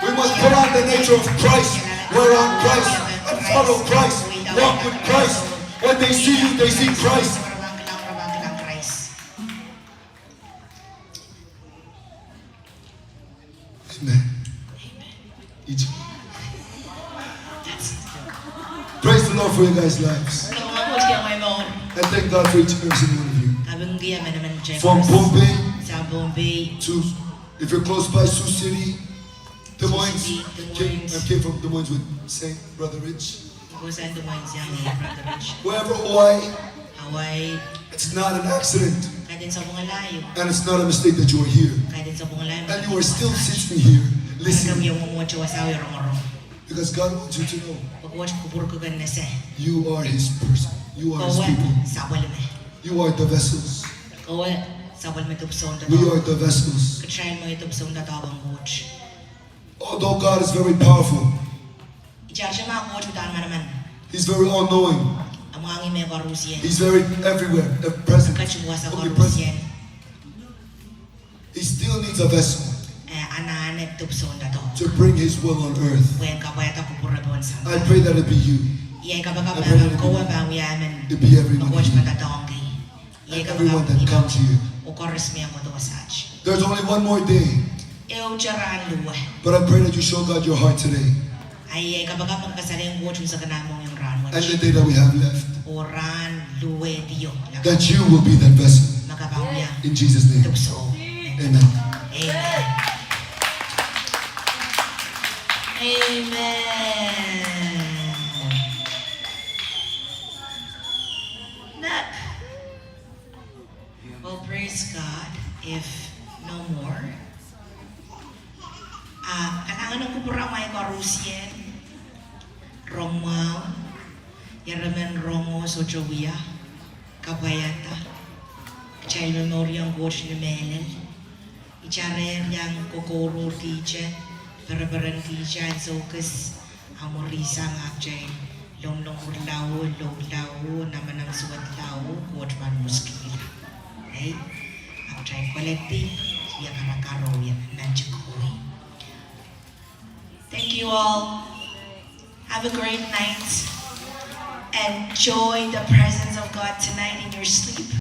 We must put on the nature of Christ. We're on Christ and follow Christ. Walk with Christ. When they see you, they see Christ. Amen. Praise the Lord for you guys' lives. I thank God for each and every single one of you. From Bombay to, if you're close by, Sioux City, Des Moines. I came from Des Moines with Saint Brother Rich. Wherever, Hawaii, it's not an accident. And it's not a mistake that you are here. And you are still sitting here listening. Because God wants you to know you are His person. You are His people. You are the vessels. We are the vessels. Although God is very powerful, He's very all-knowing. He's very everywhere, present, omnipresent. He still needs a vessel to bring His will on earth. I pray that it be you. I pray that it be everyone here. And everyone that comes here. There's only one more day. But I pray that you show God your heart today. And the day that we have left. That you will be that vessel. In Jesus' name. Amen. Amen. Well, praise God. If no more, kailangan ng kupura may karusyen, Romaw, Yaraman Romo Sojowiya, Kabayata, Child Memorial Coach ni Melel, Icharer yang Kokoro teacher, Barabaran teacher, Zokas, Amorisa Ngakjay, Long Urlao, naman ang suwat lao, Coach Man Muskila. Okay? Ang try collective, siya karakaro yan, nandiyan. Thank you all. Have a great night. Enjoy the presence